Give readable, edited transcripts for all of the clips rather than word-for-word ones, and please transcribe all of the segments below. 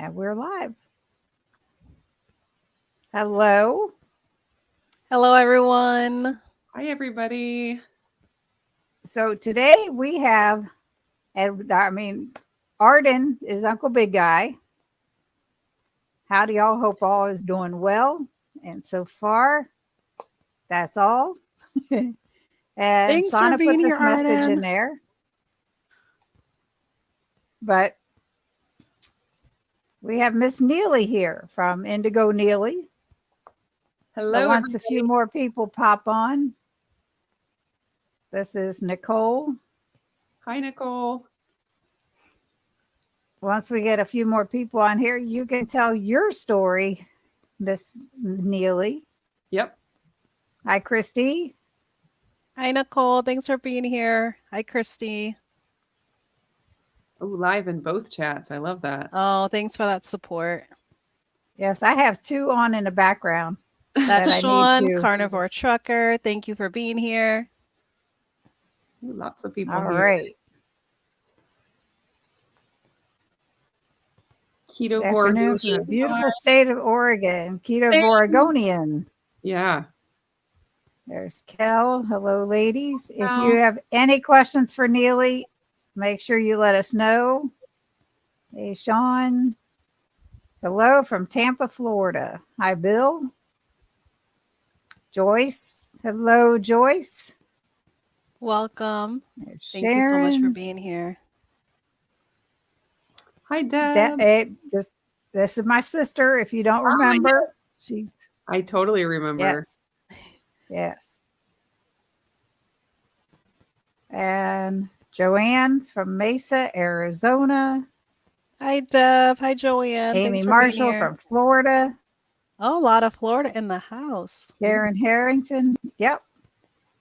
And we're live. Hello. Hello, everyone. Hi, everybody. So today we have, Arden is Uncle Big Guy. Howdy, y'all. Hope all is doing well. And so far, that's all. And Thanks for Sana put being here, this message in Arden. there. But we have Miss Neely here from Indigo Nili. Hello, But once everybody. a few more people pop on, this is Nicole. Hi, Nicole. Once we get a few more people on here, you can tell your story, Miss Neely. Yep. Hi, Christy. Hi, Nicole. Thanks for being here. Hi, Christy. Oh, live in both chats. I love that. Oh, thanks for that support. Yes, I have two on in the background. That's I need Sean, to- Carnivore Trucker. Thank you for being here. Ooh, lots of people All here. right. Keto Good afternoon from the beautiful state of Oregon. Keto Oregonian. Yeah. There's Kel. Hello, ladies. If Hello. you have any questions for Neely, make sure you let us know. Hey, Sean. Hello from Tampa, Florida. Hi, Bill. Joyce. Hello, Joyce. Welcome. There's Thank you so much for Sharon. being here. Hi, Deb. This is my sister. If you don't remember, she's I totally remember. yes. And Joanne from Mesa, Arizona. Hi, Deb. Hi, Joanne. Amy Thanks for Marshall being here. from Florida. Oh, a lot of Florida in the house. Karen Harrington. Yep.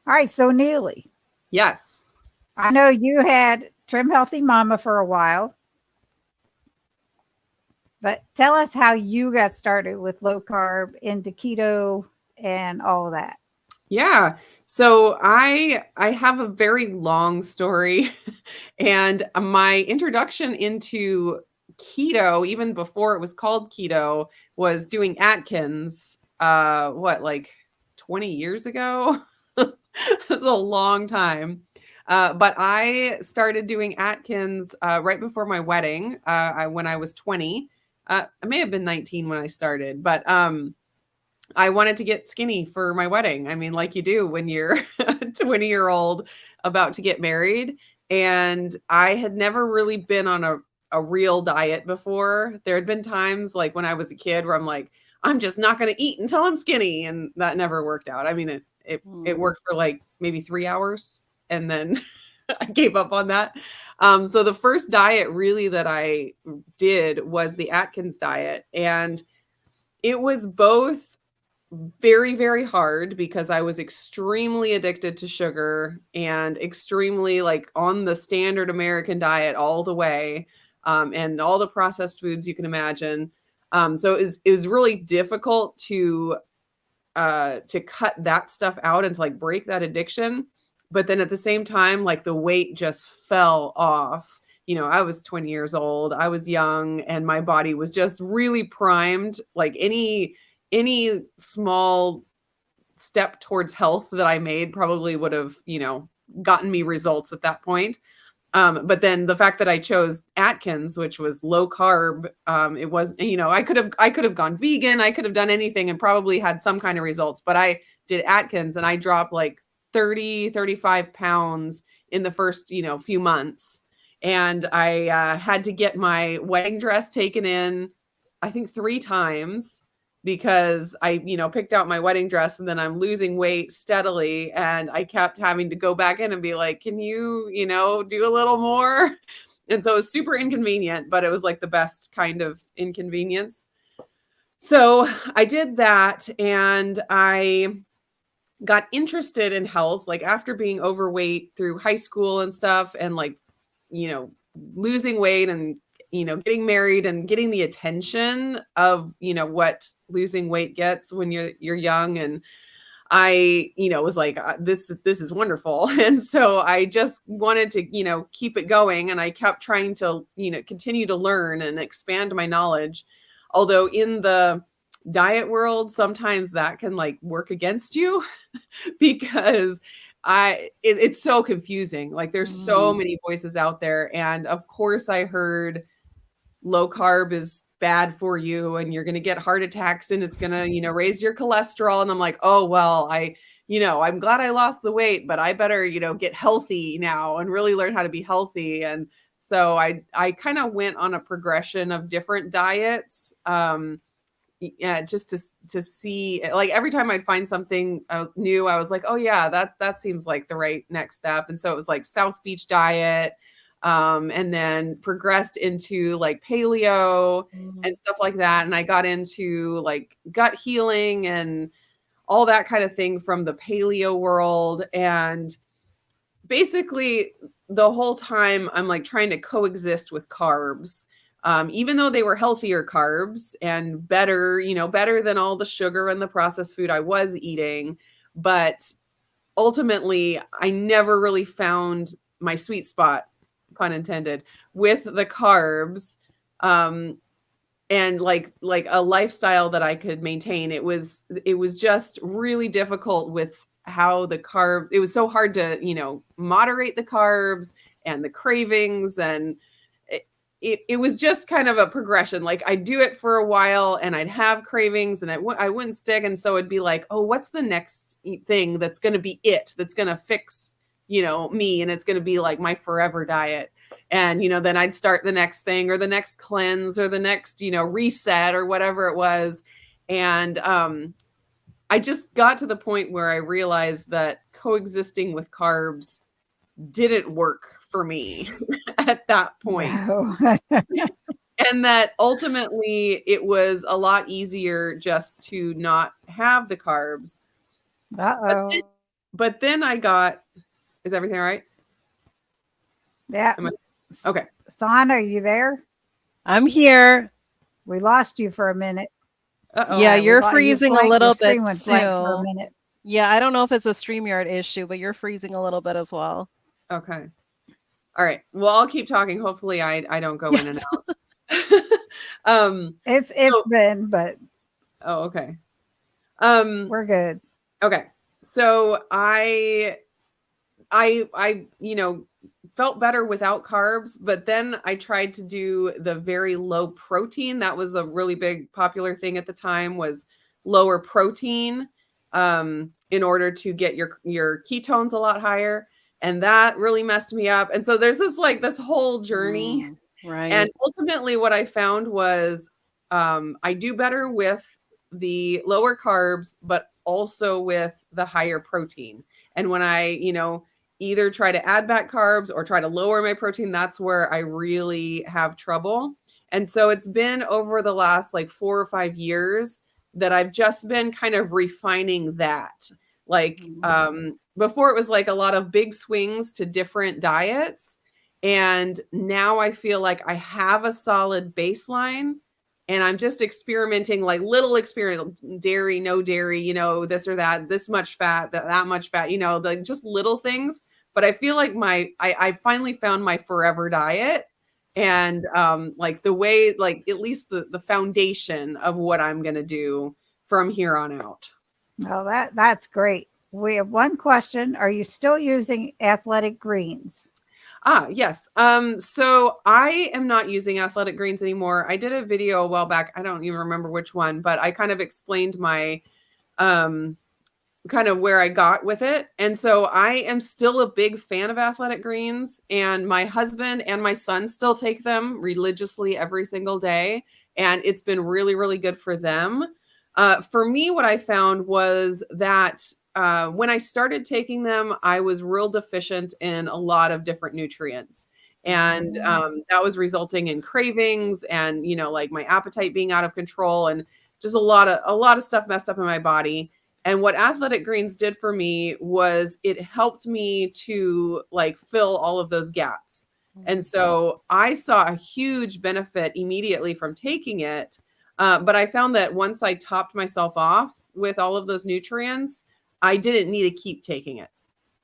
All right. So Neely, Yes. I know you had Trim Healthy Mama for a while, but tell us how you got started with low carb into keto and all of that. Yeah. So I have a very long story and my introduction into keto, even before it was called keto, was doing Atkins, like 20 years ago? That's a long time. But I started doing Atkins right before my wedding when I was 20. I may have been 19 when I started, but I wanted to get skinny for my wedding. I mean, like you do when you're a 20-year-old about to get married. And I had never really been on a real diet before. There had been times like when I was a kid where I'm like, I'm just not going to eat until I'm skinny. And that never worked out. I mean, it worked for like maybe 3 hours and then I gave up on that. So the first diet really that I did was the Atkins diet. And it was both very, very hard because I was extremely addicted to sugar and extremely like on the standard American diet all the way, and all the processed foods you can imagine. So it was really difficult to cut that stuff out and to like break that addiction. But then at the same time, like the weight just fell off. You know, I was 20 years old, I was young, and my body was just really primed. Like any small step towards health that I made probably would have, gotten me results at that point. But then the fact that I chose Atkins, which was low carb, it was, I could have gone vegan, I could have done anything and probably had some kind of results, but I did Atkins and I dropped like 35 pounds in the first, few months. And I had to get my wedding dress taken in, I think 3 times because I, picked out my wedding dress and then I'm losing weight steadily. And I kept having to go back in and be like, can you, do a little more? And so it was super inconvenient, but it was like the best kind of inconvenience. So I did that and I got interested in health, like after being overweight through high school and stuff and like, losing weight and getting married and getting the attention of what losing weight gets when you're young. And I, was like, this is wonderful. And so I just wanted to, keep it going. And I kept trying to, continue to learn and expand my knowledge. Although in the diet world, sometimes that can like work against you because it's so confusing. Like there's so many voices out there. And of course I heard low carb is bad for you and you're going to get heart attacks and it's going to, raise your cholesterol. And I'm like, oh, well, I'm glad I lost the weight, but I better, get healthy now and really learn how to be healthy. And so I kind of went on a progression of different diets. Yeah, just to see, like every time I'd find something new, I was like, oh yeah, that seems like the right next step. And so it was like South Beach diet, and then progressed into like paleo and stuff like that. And I got into like gut healing and all that kind of thing from the paleo world. And basically the whole time I'm like trying to coexist with carbs. Even though they were healthier carbs and better, better than all the sugar and the processed food I was eating. But ultimately, I never really found my sweet spot, pun intended, with the carbs, and like a lifestyle that I could maintain. It was just really difficult with how it was so hard to, moderate the carbs and the cravings, and it was just kind of a progression. Like I'd do it for a while and I'd have cravings and I wouldn't stick. And so it'd be like, oh, what's the next thing that's going to be that's going to fix, me. And it's going to be like my forever diet. And, then I'd start the next thing or the next cleanse or the next, reset or whatever it was. And I just got to the point where I realized that coexisting with carbs didn't work for me at that point. No. And that ultimately it was a lot easier just to not have the carbs. Uh-oh. But then is everything all right? Yeah. Okay. Son, are you there? I'm here. We lost you for a minute. Uh-oh. Yeah, you're freezing a little bit Your screen went blank for a too. minute. Yeah, I don't know if it's a StreamYard issue, but you're freezing a little bit as well. Okay. All right. Well, I'll keep talking. Hopefully I don't go in and out. It's been, but oh, okay. we're good. Okay. So I felt better without carbs, but then I tried to do the very low protein. That was a really big popular thing at the time, was lower protein, in order to get your ketones a lot higher. And that really messed me up. And so there's this whole journey. Right. And ultimately what I found was, I do better with the lower carbs, but also with the higher protein. And when I, either try to add back carbs or try to lower my protein, that's where I really have trouble. And so it's been over the last like 4 or 5 years that I've just been kind of refining that. Like, before it was like a lot of big swings to different diets. And now I feel like I have a solid baseline and I'm just experimenting, like little experiment, dairy, no dairy, this or that, this much fat, that much fat, like just little things. But I feel like I finally found my forever diet and like the way, like at least the foundation of what I'm going to do from here on out. Well, that's great. We have one question. Are you still using athletic greens? Yes. So I am not using athletic greens anymore. I did a video a while back. I don't even remember which one, but I kind of explained my, kind of where I got with it. And so I am still a big fan of athletic greens, and my husband and my son still take them religiously every single day. And it's been really, really good for them. For me, what I found was that when I started taking them, I was real deficient in a lot of different nutrients. And that was resulting in cravings and, like my appetite being out of control and just a lot of stuff messed up in my body. And what athletic greens did for me was it helped me to like fill all of those gaps. And so I saw a huge benefit immediately from taking it. But I found that once I topped myself off with all of those nutrients, I didn't need to keep taking it.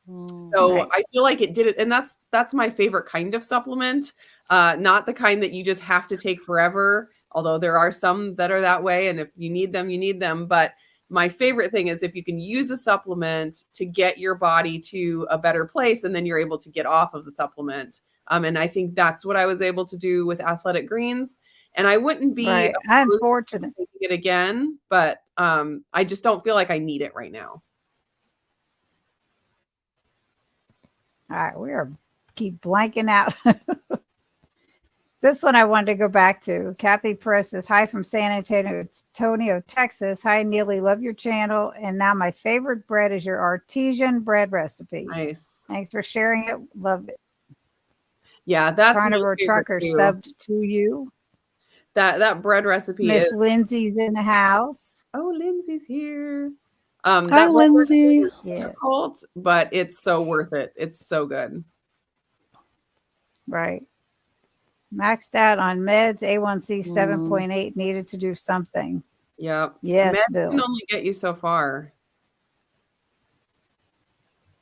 Mm. So Right. I feel like it did it. And that's my favorite kind of supplement. Not the kind that you just have to take forever, although there are some that are that way. And if you need them, you need them. But my favorite thing is if you can use a supplement to get your body to a better place, and then you're able to get off of the supplement. And I think that's what I was able to do with Athletic Greens. And I wouldn't be Right. opposed to Unfortunate. taking it again, but I just don't feel like I need it right now. All right, we are keep blanking out. This one I wanted to go back to. Kathy Press says, hi from San Antonio, Texas. Hi, Neely. Love your channel. And now my favorite bread is your artesian bread recipe. Nice. Thanks for sharing it. Love it. Yeah, that's my Carnivore favorite Trucker too. subbed to you. That bread recipe Miss is. Lindsay's in the house. Oh, Lindsay's here. Hi, That bread Lindsay. recipe is difficult, but it's so worth it. It's so good. Right. Maxed out on meds, A1C 7.8, needed to do something. Yep. Yes, Meds Bill. can only get you so far.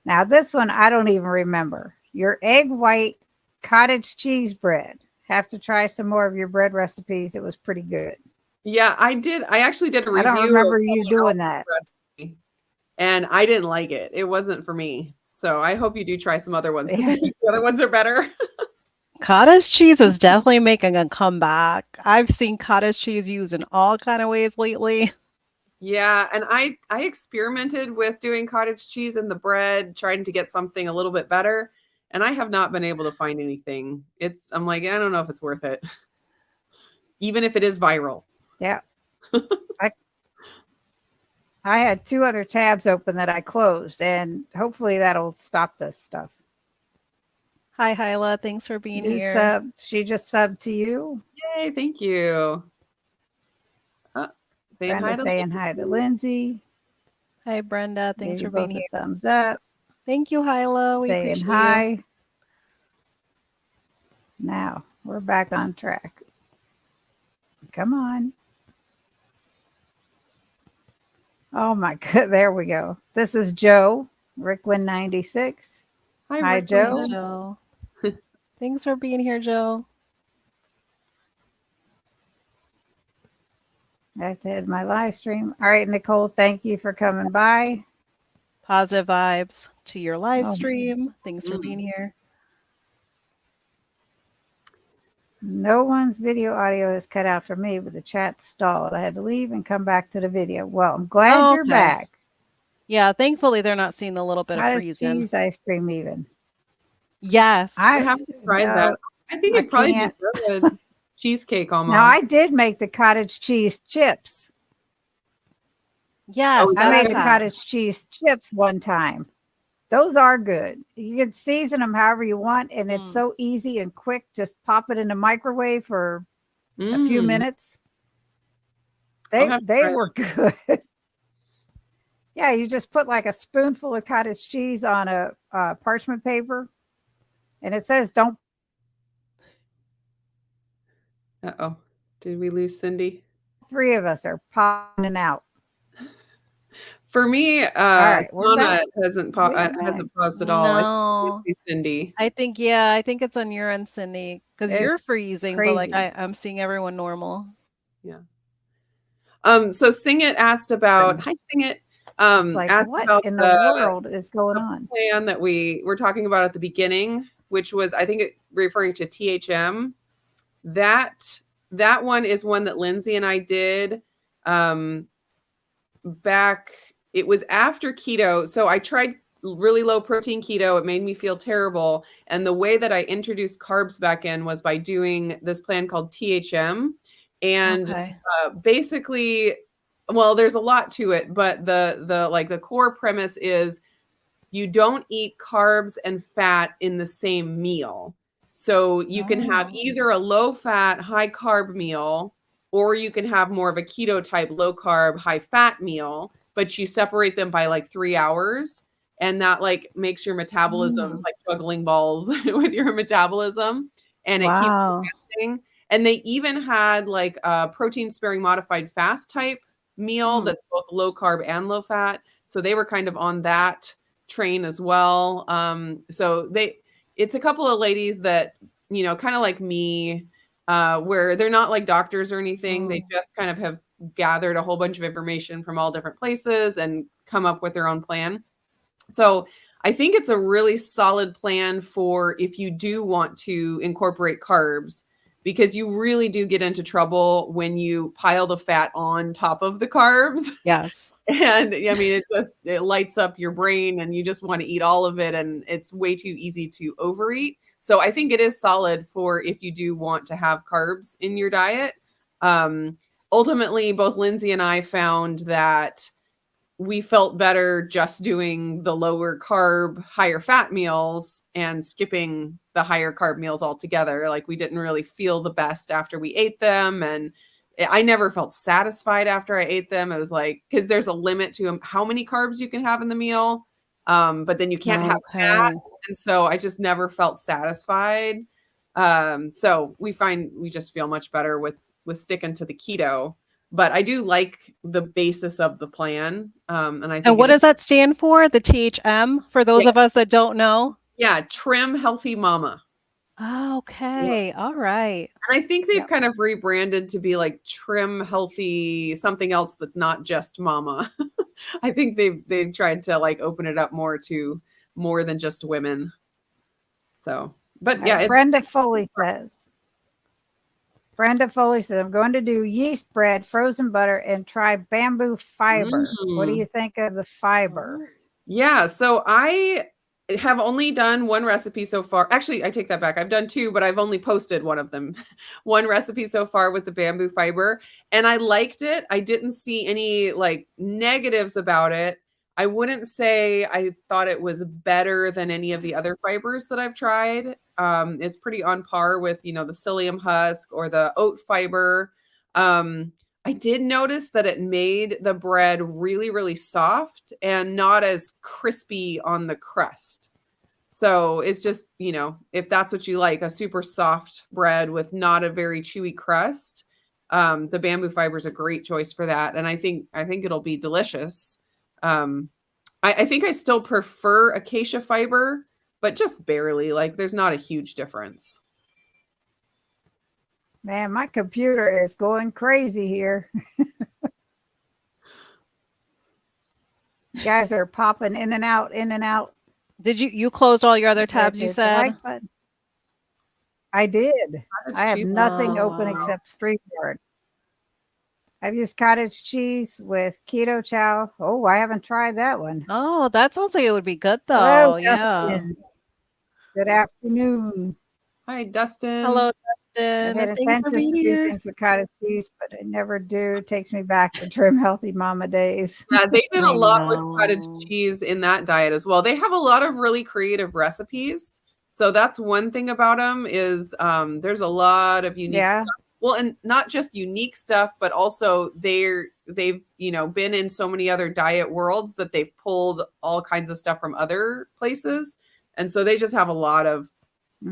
Now, this one I don't even remember. Your egg white cottage cheese bread. Have to try some more of your bread recipes. It was pretty good. Yeah, I did. I actually did a I review. don't remember of you someone doing else's that. recipe, and I didn't like it. It wasn't for me. So I hope you do try some other ones because I think the other ones are better. Cottage cheese is definitely making a comeback. I've seen cottage cheese used in all kind of ways lately. Yeah, and I experimented with doing cottage cheese in the bread, trying to get something a little bit better, and I have not been able to find anything. I'm like, I don't know if it's worth it. Even if it is viral. Yeah. I had 2 other tabs open that I closed, and hopefully that'll stop this stuff. Hi, Hyla. Thanks for being You here. sub. She just subbed to you. Yay, thank you. Saying Brenda saying hi to Lindsay. Hi, Brenda. Thanks Gave for you being both here. a thumbs up. Thank you, Hyla. We Saying appreciate hi. you. Now we're back on track. Come on. Oh my god, there we go. This is Joe, Ricklin96. Hi, Rick. Joe. Hey, Joe. Thanks for being here, Joe. I have to end my live stream. All right, Nicole, thank you for coming by. Positive vibes to your live Oh. stream. Thanks for being here. No one's video audio is cut out for me, but the chat stalled. I had to leave and come back to the video. Well, I'm glad you're Okay. back. Yeah, thankfully they're not seeing the little bit How of does freezing. cheese ice cream even? Yes. I haven't tried no, that. I think it'd probably can't. be good. Cheesecake almost. Now, I did make the cottage cheese chips. Yes. Oh, I made the okay. cottage cheese chips one time. Those are good. You can season them however you want, and it's so easy and quick. Just pop it in the microwave for a few minutes. They were good. Yeah, you just put like a spoonful of cottage cheese on a parchment paper, and it says don't. Uh-oh. Did we lose Cindy? 3 of us are popping out. For me, right, we're Sana back. hasn't paused at all. No. I think it's Cindy. I think it's on your end, Cindy, because you're It's freezing, but like crazy. I'm seeing everyone normal. Yeah. So Sing It asked about hi Sing It. It's like, Asked what about in the world is going on? plan that we were talking about at the beginning, which was I think referring to THM. That one is one that Lindsay and I did back. It was after keto. So I tried really low protein keto. It made me feel terrible. And the way that I introduced carbs back in was by doing this plan called THM. And basically, well, there's a lot to it, but the core premise is you don't eat carbs and fat in the same meal. So you can have either a low fat, high carb meal, or you can have more of a keto type, low carb, high fat meal, but you separate them by like 3 hours. And that like makes your metabolism like juggling balls with your metabolism. And it keeps you fasting. And they even had like a protein sparing modified fast type meal that's both low carb and low fat. So they were kind of on that train as well. So it's a couple of ladies that, kind of like me, where they're not like doctors or anything. They just kind of have gathered a whole bunch of information from all different places and come up with their own plan. So I think it's a really solid plan for if you do want to incorporate carbs, because you really do get into trouble when you pile the fat on top of the carbs. Yes. And I mean, it lights up your brain and you just want to eat all of it. And it's way too easy to overeat. So I think it is solid for if you do want to have carbs in your diet. Ultimately, both Lindsay and I found that we felt better just doing the lower carb, higher fat meals and skipping the higher carb meals altogether. Like we didn't really feel the best after we ate them. And I never felt satisfied after I ate them. It was like, because there's a limit to how many carbs you can have in the meal. But then you can't have fat. And so I just never felt satisfied. So we find we just feel much better with sticking to the keto. But I do like the basis of the plan. And I think. And what does that stand for? The THM, for those of us that don't know? Yeah, Trim Healthy Mama. Okay. Yeah. All right. And I think they've kind of rebranded to be like Trim Healthy something else that's not just mama. I think they've tried to like open it up more to more than just women. So, but yeah. Brenda Foley says, I'm going to do yeast bread, frozen butter, and try bamboo fiber. What do you think of the fiber? Yeah, so I have only done one recipe so far. Actually, I take that back. I've done two, but I've only posted one of them. One recipe so far with the bamboo fiber, and I liked it. I didn't see any like negatives about it. I wouldn't say I thought it was better than any of the other fibers that I've tried. It's pretty on par with, the psyllium husk or the oat fiber. I did notice that it made the bread really, really soft and not as crispy on the crust. So it's just, if that's what you like, a super soft bread with not a very chewy crust, the bamboo fiber is a great choice for that. And I think it'll be delicious. I think I still prefer acacia fiber, but just barely. Like there's not a huge difference. Man, my computer is going crazy here. You guys are popping in and out, in and out. Did you closed all your other tabs, you said? I did. I have nothing open except StreamYard. I've used cottage cheese with keto chow. Oh, I haven't tried that one. Oh, that sounds like it would be good though. Hello, yeah. Dustin. Good afternoon. Hi, Dustin. Hello, I've Dustin. had intentions to do things with cottage cheese, but I never do. It takes me back to Trim Healthy Mama days. Yeah, they did a lot with cottage cheese in that diet as well. They have a lot of really creative recipes. So that's one thing about them is there's a lot of unique stuff. Well, and not just unique stuff, but also they've been in so many other diet worlds that they've pulled all kinds of stuff from other places. And so they just have a lot of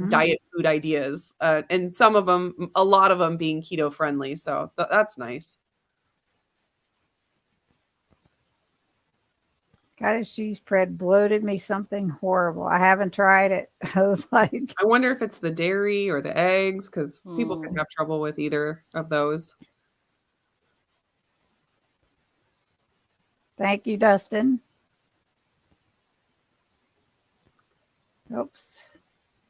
diet food ideas, and a lot of them being keto friendly. So that's nice. Cottage cheese bread bloated me something horrible. I haven't tried it. I was like, I wonder if it's the dairy or the eggs, because people can have trouble with either of those. Thank you, Dustin. Oops,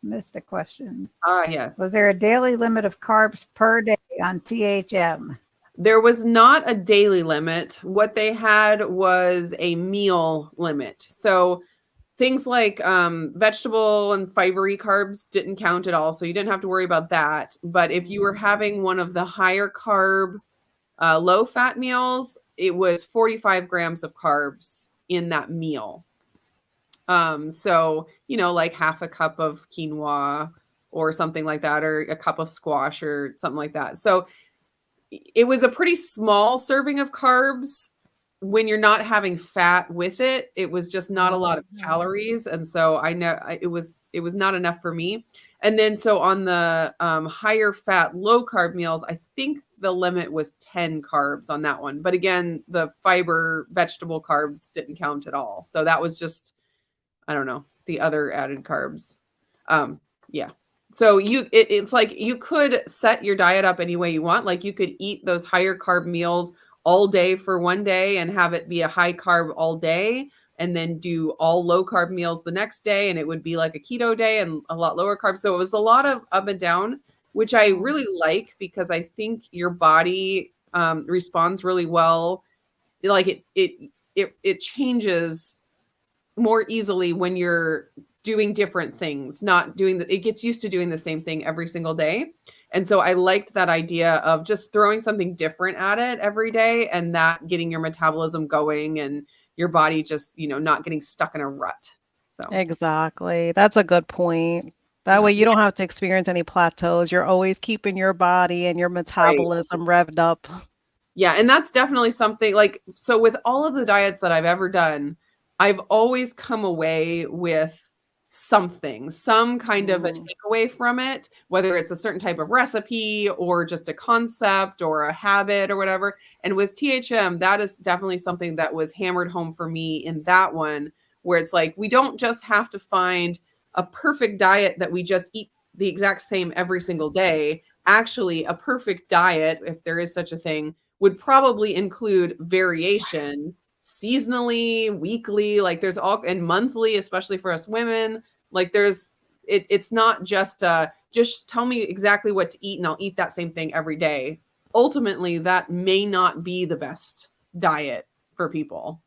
missed a question. Yes. Was there a daily limit of carbs per day on THM? There was not a daily limit. What they had was a meal limit. So things like vegetable and fibery carbs didn't count at all. So you didn't have to worry about that. But if you were having one of the higher carb, low fat meals, it was 45 grams of carbs in that meal. So, like half a cup of quinoa or something like that, or a cup of squash or something like that. So it was a pretty small serving of carbs when you're not having fat with it. It was just not a lot of calories. And so I know it was not enough for me. And then so on the higher fat, low carb meals, I think the limit was 10 carbs on that one. But again, the fiber vegetable carbs didn't count at all. So that was just, I don't know, the other added carbs. Yeah. So it's like you could set your diet up any way you want. Like you could eat those higher carb meals all day for one day and have it be a high carb all day, and then do all low carb meals the next day, and it would be like a keto day and a lot lower carb. So it was a lot of up and down, which I really like because I think your body responds really well. Like it changes more easily when you're doing different things, not doing it gets used to doing the same thing every single day. And so I liked that idea of just throwing something different at it every day, and that getting your metabolism going and your body just, not getting stuck in a rut. So Exactly. That's a good point. That way you don't have to experience any plateaus. You're always keeping your body and your metabolism revved up. Yeah, and that's definitely something like, so with all of the diets that I've ever done, I've always come away with something, some kind of a takeaway from it, whether it's a certain type of recipe or just a concept or a habit or whatever. And with THM, that is definitely something that was hammered home for me in that one, where it's like, we don't just have to find a perfect diet that we just eat the exact same every single day. Actually, a perfect diet, if there is such a thing, would probably include variation seasonally, weekly, like there's all, and monthly, especially for us women. Like it's not just tell me exactly what to eat and I'll eat that same thing every day. Ultimately, that may not be the best diet for people.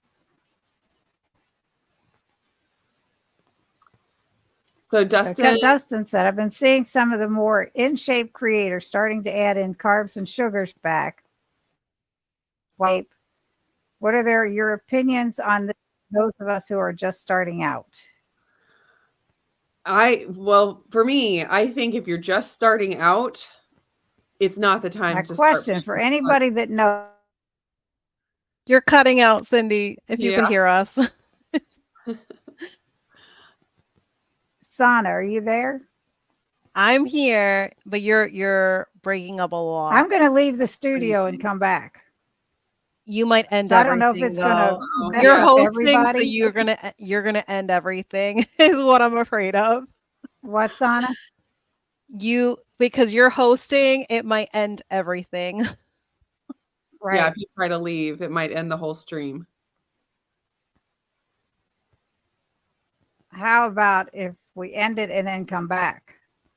So Dustin said, I've been seeing some of the more in shape creators starting to add in carbs and sugars back. What are your opinions on those of us who are just starting out? For me, I think if you're just starting out, it's not the time to question for anybody that knows. You're cutting out, Cindy, if you can hear us. Sana, are you there? I'm here, but you're breaking up a lot. I'm going to leave the studio and come back. You might end so everything. I don't know if it's going to. You're hosting, everybody. So you're gonna end everything. Is what I'm afraid of. What's Sana? Because you're hosting, it might end everything. Right. Yeah, if you try to leave, it might end the whole stream. How about if we end it and then come back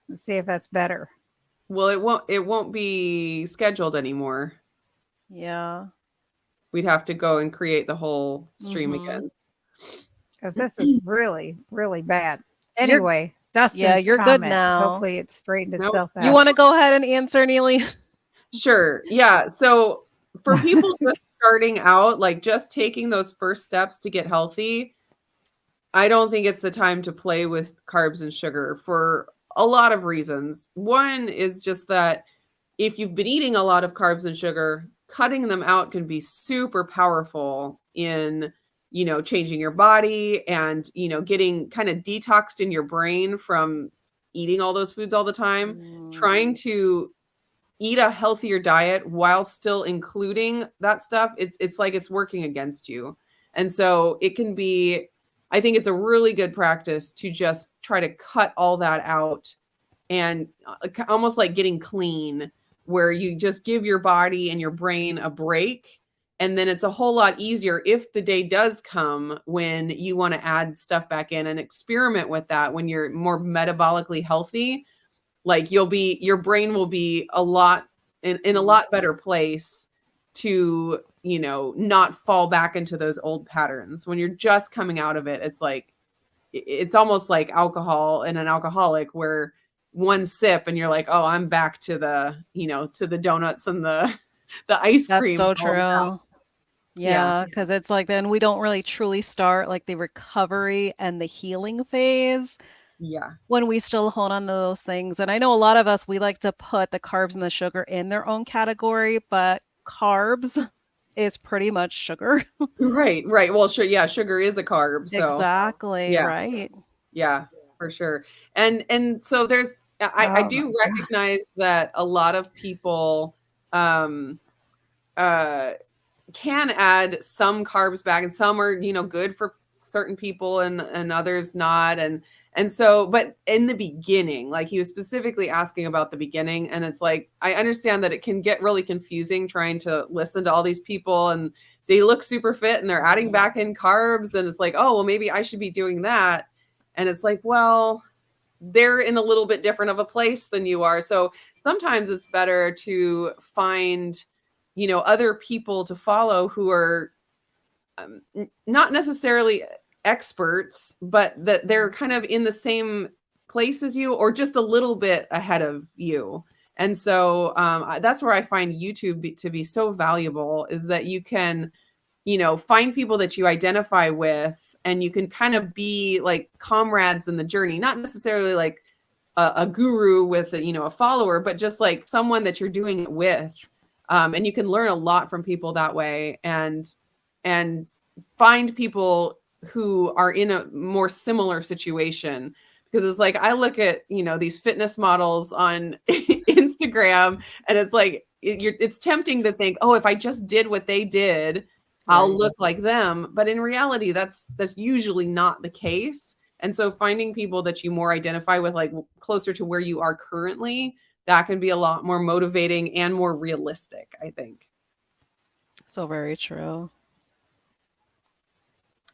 and see if that's better? Well, it won't be scheduled anymore. Yeah. We'd have to go and create the whole stream again. Because this is really, really bad. Anyway, Dustin's you're comment. Good now. Hopefully it straightened itself out. You want to go ahead and answer, Nili? Sure. Yeah. So for people just starting out, like just taking those first steps to get healthy, I don't think it's the time to play with carbs and sugar for a lot of reasons. One is just that if you've been eating a lot of carbs and sugar, cutting them out can be super powerful in, changing your body and, getting kind of detoxed in your brain from eating all those foods all the time. Trying to eat a healthier diet while still including that stuff, it's like it's working against you. And so it can be, I think it's a really good practice to just try to cut all that out and almost like getting clean, where you just give your body and your brain a break. And then it's a whole lot easier if the day does come when you want to add stuff back in and experiment with that. When you're more metabolically healthy, like your brain will be a lot in a lot better place to, not fall back into those old patterns. When you're just coming out of it, it's almost like alcohol and an alcoholic, where one sip and you're like, oh, I'm back to the donuts and the ice cream. That's so true. Yeah, because it's like then we don't really truly start like the recovery and the healing phase. Yeah. When we still hold on to those things. And I know a lot of us, we like to put the carbs and the sugar in their own category, but carbs is pretty much sugar. Right. Well, sure. Yeah. Sugar is a carb. So exactly. yeah. Right. Yeah, for sure. And so there's I Oh my do God. recognize that a lot of people um, can add some carbs back, and some are, good for certain people and others not. And so, but in the beginning, like he was specifically asking about the beginning, and it's like, I understand that it can get really confusing trying to listen to all these people, and they look super fit and they're adding back in carbs, and it's like, oh, well, maybe I should be doing that. And it's like, well, they're in a little bit different of a place than you are. So sometimes it's better to find, other people to follow who are not necessarily experts, but that they're kind of in the same place as you or just a little bit ahead of you. And so that's where I find YouTube to be so valuable, is that you can, find people that you identify with, and you can kind of be like comrades in the journey, not necessarily like a guru with a follower, but just like someone that you're doing it with. And you can learn a lot from people that way, and find people who are in a more similar situation. Because it's like, I look at, these fitness models on Instagram, and it's like, it's tempting to think, oh, if I just did what they did, I'll look like them. But in reality, that's usually not the case. And so finding people that you more identify with, like closer to where you are currently, that can be a lot more motivating and more realistic, I think. So very true.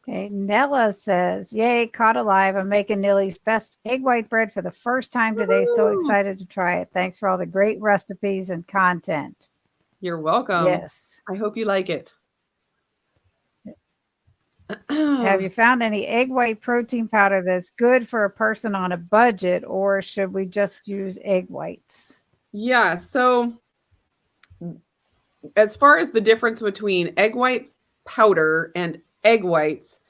Okay, Nella says, "Yay, caught alive! I'm making Nili's best egg white bread for the first time today. So excited to try it. Thanks for all the great recipes and content." You're welcome. Yes. I hope you like it. Have you found any egg white protein powder that's good for a person on a budget, or should we just use egg whites? Yeah. So as far as the difference between egg white powder and egg whites,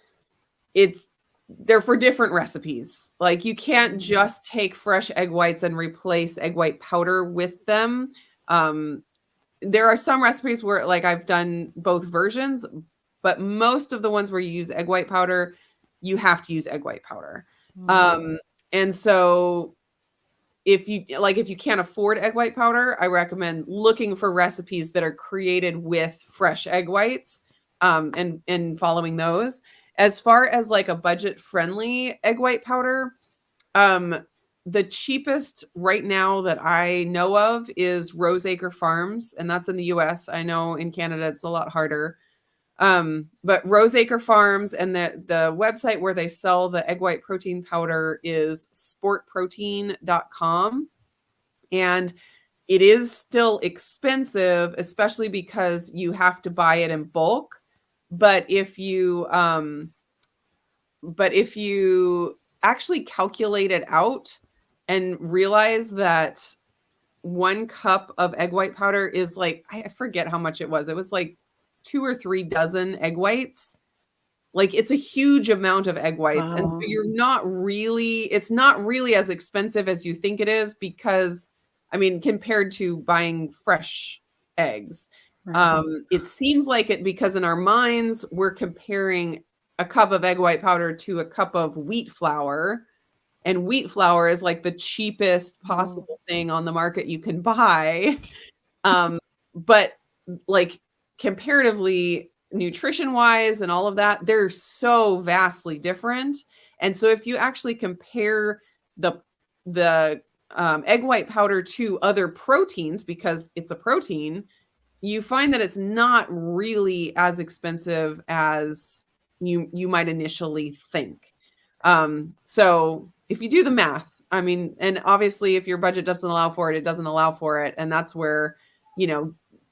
they're for different recipes. Like you can't just take fresh egg whites and replace egg white powder with them. There are some recipes where like I've done both versions, but most of the ones where you use egg white powder, you have to use egg white powder. And so if you can't afford egg white powder, I recommend looking for recipes that are created with fresh egg whites, and following those. As far as like a budget friendly egg white powder, the cheapest right now that I know of is Roseacre Farms, and that's in the US. I know in Canada it's a lot harder. But Roseacre Farms, and the website where they sell the egg white protein powder is sportprotein.com. And it is still expensive, especially because you have to buy it in bulk. But if you actually calculate it out and realize that 1 cup of egg white powder is like, I forget how much it was. It was like 2 or 3 dozen egg whites. Like it's a huge amount of egg whites. Wow. And so it's not really as expensive as you think it is, because I mean, compared to buying fresh eggs, it seems like it, because in our minds, we're comparing a cup of egg white powder to a cup of wheat flour. And wheat flour is like the cheapest possible thing on the market you can buy. But like comparatively, nutrition wise and all of that, they're so vastly different. And so if you actually compare the egg white powder to other proteins, because it's a protein, you find that it's not really as expensive as you might initially think. So if you do the math, I mean, and obviously if your budget doesn't allow for it, it doesn't allow for it. And that's where,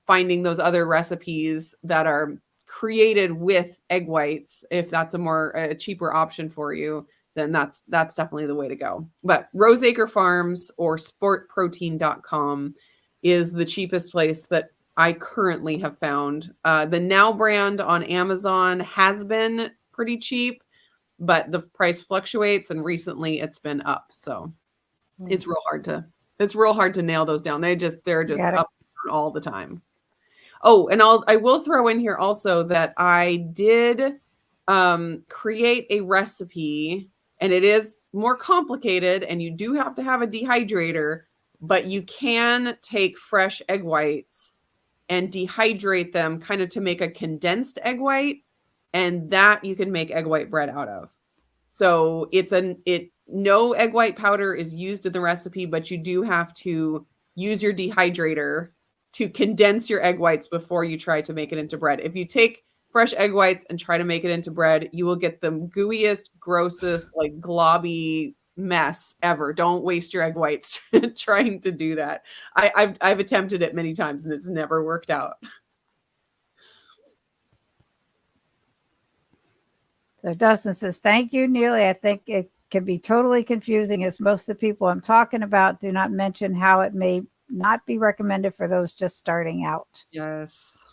finding those other recipes that are created with egg whites, if that's a cheaper option for you, then that's definitely the way to go. But Roseacre Farms or sportprotein.com is the cheapest place that I currently have found. The Now brand on Amazon has been pretty cheap, but the price fluctuates, and recently it's been up. So it's real hard to nail those down. They're just up all the time. Oh, and I will throw in here also that I did create a recipe, And it is more complicated, and you do have to have a dehydrator, but you can take fresh egg whites and dehydrate them kind of to make a condensed egg white, and that you can make egg white bread out of. So no egg white powder is used in the recipe, but you do have to use your dehydrator to condense your egg whites before you try to make it into bread. If you take fresh egg whites and try to make it into bread, you will get the gooeyest, grossest, like globby mess ever. Don't waste your egg whites trying to do that. I've attempted it many times and it's never worked out. So Dustin says, thank you, Nili. I think it can be totally confusing, as most of the people I'm talking about do not mention how it may not be recommended for those just starting out. Yes.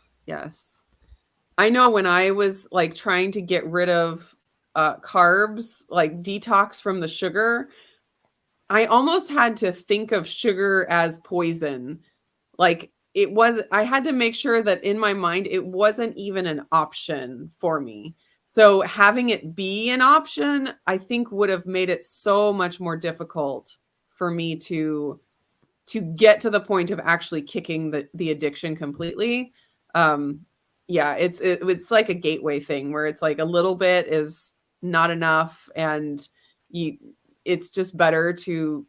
I know when I was like trying to get rid of carbs, like detox from the sugar, I almost had to think of sugar as poison. Like I had to make sure that in my mind, it wasn't even an option for me. So having it be an option, I think would have made it so much more difficult for me to get to the point of actually kicking the addiction completely. Yeah, it's like a gateway thing where it's like a little bit is not enough, and it's just better to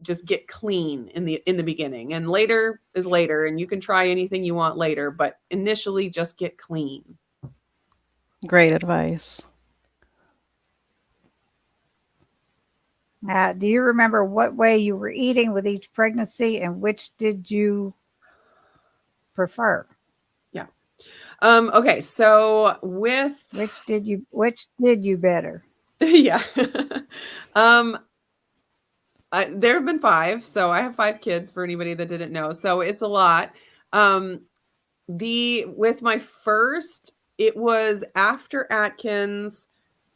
just get clean in the beginning, and later is later, and you can try anything you want later, but initially just get clean. Great advice. Do you remember what way you were eating with each pregnancy, and which did you prefer? Yeah. Okay. So with which did you better? Yeah. There have been 5, so I have 5 kids for anybody that didn't know. So it's a lot. With my first, it was after Atkins.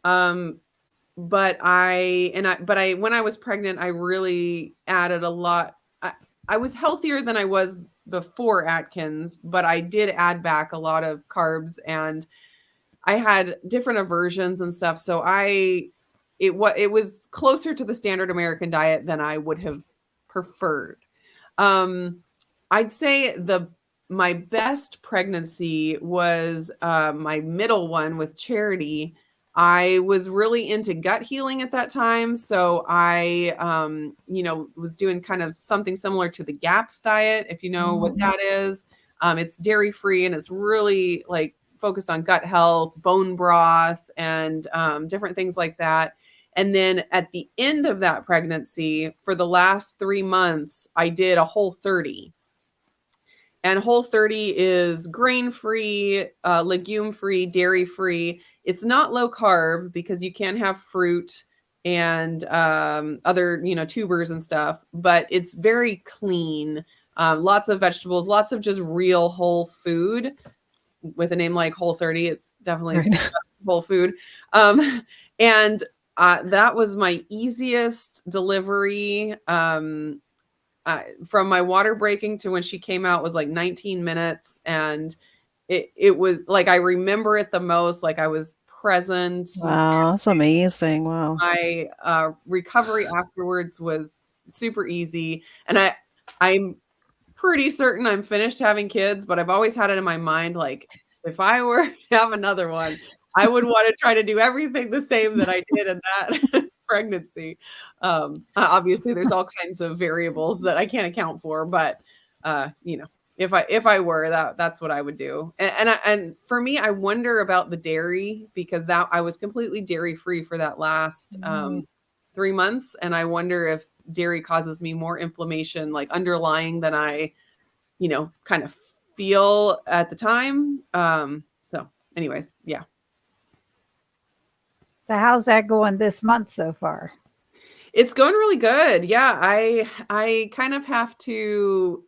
But when I was pregnant, I really added a lot. I was healthier than I was before Atkins, but I did add back a lot of carbs, and I had different aversions and stuff. So it was closer to the standard American diet than I would have preferred. I'd say my best pregnancy was my middle one with Charity. I was really into gut healing at that time. So I, was doing kind of something similar to the GAPS diet, if you know what that is. It's dairy-free, and it's really like focused on gut health, bone broth, and different things like that. And then at the end of that pregnancy, for the last 3 months, I did a Whole30. And Whole30 is grain-free, legume-free, dairy-free. It's not low carb because you can have fruit and other, tubers and stuff, but it's very clean. Lots of vegetables, lots of just real whole food. With a name like Whole30, it's definitely whole food. And that was my easiest delivery. From my water breaking to when she came out was like 19 minutes. And it was like, I remember it the most, like I was present. Wow, that's amazing. Wow. My recovery afterwards was super easy. And I'm pretty certain I'm finished having kids, but I've always had it in my mind, like if I were to have another one, I would want to try to do everything the same that I did in that pregnancy. Obviously there's all kinds of variables that I can't account for, but if I were, that's what I would do. And for me, I wonder about the dairy, because I was completely dairy free for that last 3 months, and I wonder if dairy causes me more inflammation, like underlying, than I kind of feel at the time. So anyways, yeah. So how's that going this month so far? It's going really good. Yeah, I kind of have to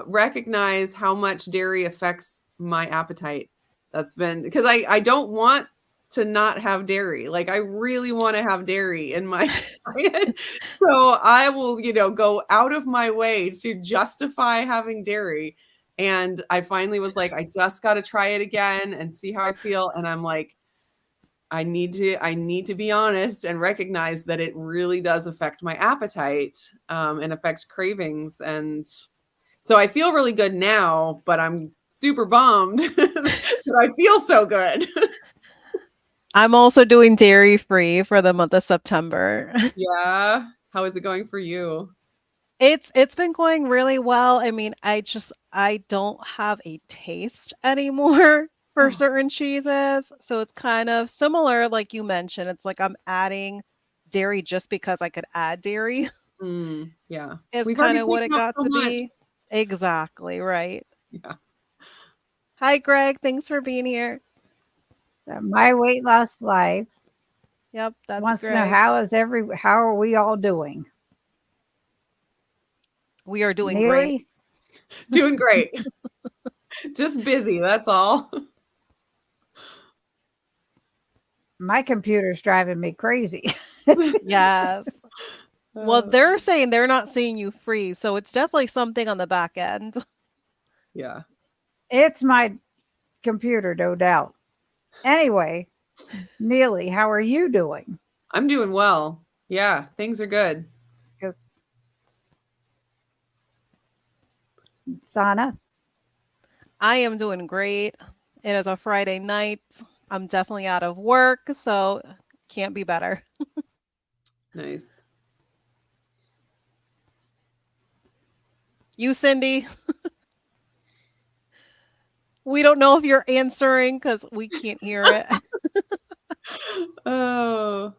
recognize how much dairy affects my appetite. That's been because I don't want to not have dairy. Like I really want to have dairy in my diet. So I will, go out of my way to justify having dairy. And I finally was like, I just got to try it again and see how I feel. And I'm like, I need to be honest and recognize that it really does affect my appetite, and affect cravings. And so I feel really good now, but I'm super bummed that I feel so good. I'm also doing dairy free for the month of September. Yeah. How is it going for you? It's been going really well. I mean, I don't have a taste anymore for Oh, certain cheeses. So it's kind of similar, like you mentioned. It's like I'm adding dairy just because I could add dairy yeah. is We've kind already of what taken it off got so to much. be. Exactly, right. Yeah. Hi, Greg. Thanks for being here. My weight loss life Yep, that's wants to know Greg. how are we all doing? We are doing great. Neely, Doing great. Just busy, that's all. my computer's driving me crazy. Yes. Well, Uh, they're saying they're not seeing you free, so it's definitely something on the back end. yeah. It's my computer, no doubt. Anyway, Neely, how are you doing? I'm doing well. Yeah, things are good. Sana, I am doing great. It is a Friday night. I'm definitely out of work, so can't be better. Nice. You, Cindy, we don't know if you're answering because we can't hear it. Oh,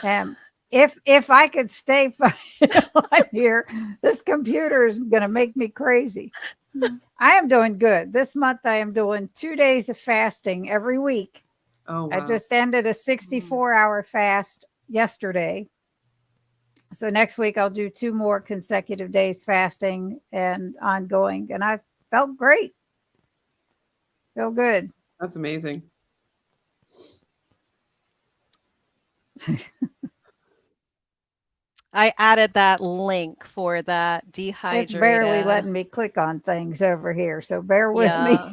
and if I could stay alive here, this computer is going to make me crazy. I am doing good. This month I am doing 2 days of fasting every week. oh I wow. just ended a 64-hour fast yesterday. So next week I'll do 2 more consecutive days fasting and ongoing. And I felt great. Feel good. That's amazing. I added that link for that It's barely dehydrated. letting me click on things over here. So bear with me. Yeah.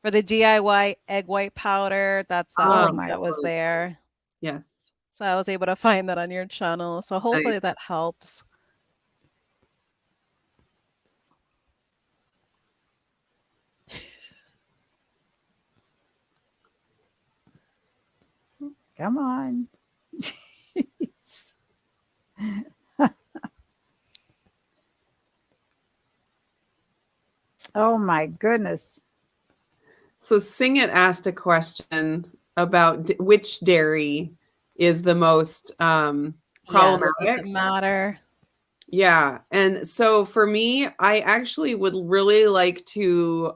For the DIY egg white powder, that's that Oh link my that was God. there. Yes. So I was able to find that on your channel. So hopefully Nice. that helps. Come on. Jeez. Oh my goodness. So Sing It asked a question about which dairy is the most Yes, problematic. does it matter? Yeah. And so for me, I actually would really like to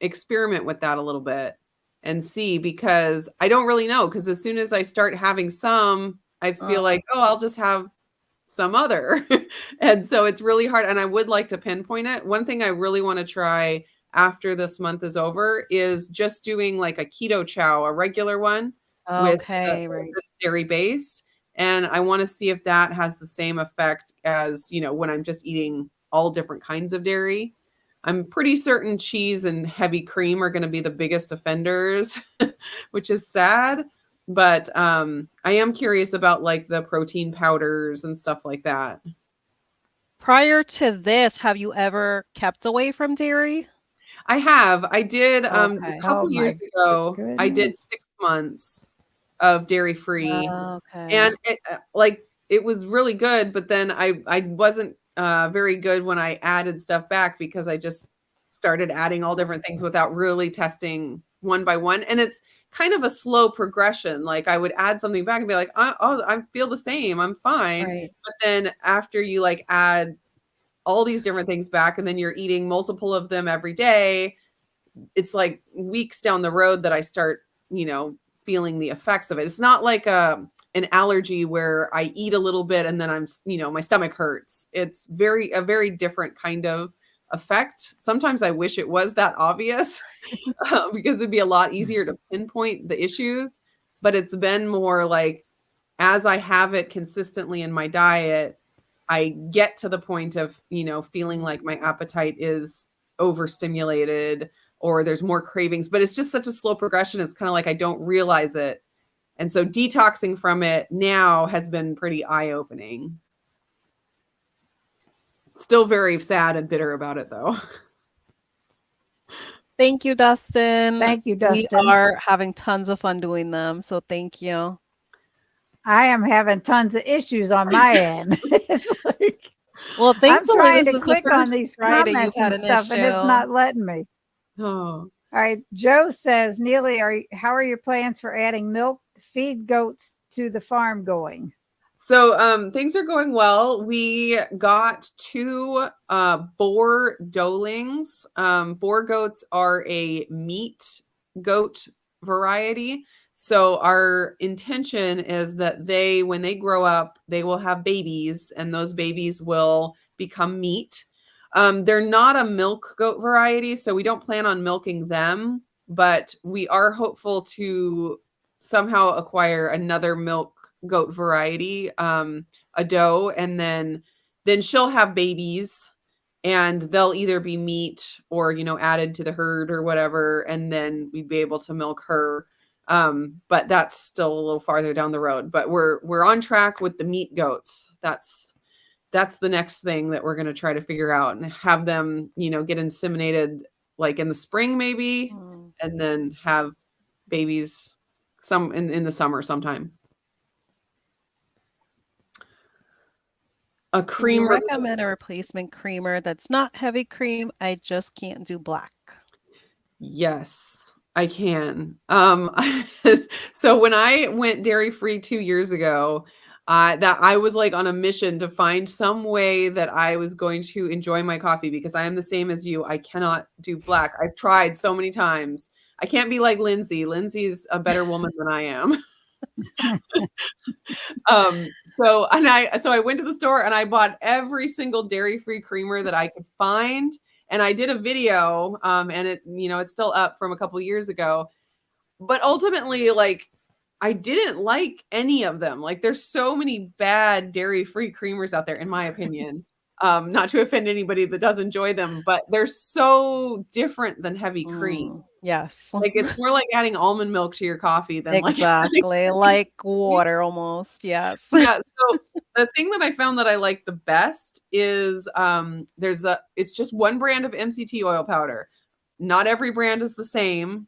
experiment with that a little bit and see, because I don't really know. Because as soon as I start having some, I feel like, oh, I'll just have some other. And so it's really hard. And I would like to pinpoint it. One thing I really want to try after this month is over is just doing like a keto chow, a regular one Okay, right. that's dairy based. And I want to see if that has the same effect as, when I'm just eating all different kinds of dairy. I'm pretty certain cheese and heavy cream are going to be the biggest offenders, which is sad. But I am curious about like the protein powders and stuff like that. Prior to this, have you ever kept away from dairy? I have. I did a Okay. couple Oh years my ago. I did goodness. 6 months of dairy free, Okay. and it was really good. But then I wasn't very good when I added stuff back, because I just started adding all different things without really testing one by one. And it's kind of a slow progression. Like I would add something back and be like, oh, I feel the same. I'm fine. Right. But then after you like add all these different things back, and then you're eating multiple of them every day, it's like weeks down the road that I start, feeling the effects of it. It's not like an allergy where I eat a little bit and then my stomach hurts. It's a very different kind of effect. Sometimes I wish it was that obvious, because it'd be a lot easier to pinpoint the issues. But it's been more like, as I have it consistently in my diet, I get to the point of, feeling like my appetite is overstimulated, or there's more cravings, but it's just such a slow progression. It's kind of like I don't realize it. And so detoxing from it now has been pretty eye-opening. Still very sad and bitter about it, though. Thank you, Dustin. Thank you, We Dustin. are having tons of fun doing them, so thank you. I am having tons of issues on my end. It's like, Well, I'm thankfully, trying this to is the click on first these Friday comments you've had and an stuff, and it's issue. not letting me. Oh. All right. Joe says, Neely, how are your plans for adding milk feed goats to the farm going? So things are going well. We got 2 boar doelings. Boar goats are a meat goat variety. So our intention is that when they grow up, they will have babies, and those babies will become meat. They're not a milk goat variety, so we don't plan on milking them, but we are hopeful to somehow acquire another milk goat variety, a doe, and then she'll have babies, and they'll either be meat or added to the herd or whatever, and then we'd be able to milk her. But that's still a little farther down the road. But we're on track with the meat goats. That's the next thing that we're going to try to figure out, and have them get inseminated like in the spring maybe, and then have babies some in the summer sometime. A Can you cream. recommend a replacement creamer that's not heavy cream? I just can't do black. Yes, I can. So when I went dairy-free 2 years ago, that I was like on a mission to find some way that I was going to enjoy my coffee, because I am the same as you. I cannot do black. I've tried so many times. I can't be like Lindsay. Lindsay's a better woman than I am. So I went to the store and I bought every single dairy-free creamer that I could find. And I did a video, and it's still up from a couple years ago. But ultimately, like, I didn't like any of them. Like, there's so many bad dairy-free creamers out there, in my opinion. Not to offend anybody that does enjoy them, but they're so different than heavy cream. Yes. Like, it's more like adding almond milk to your coffee than exactly like water almost. Yes. Yeah. So the thing that I found that I like the best is it's just one brand of MCT oil powder. Not every brand is the same.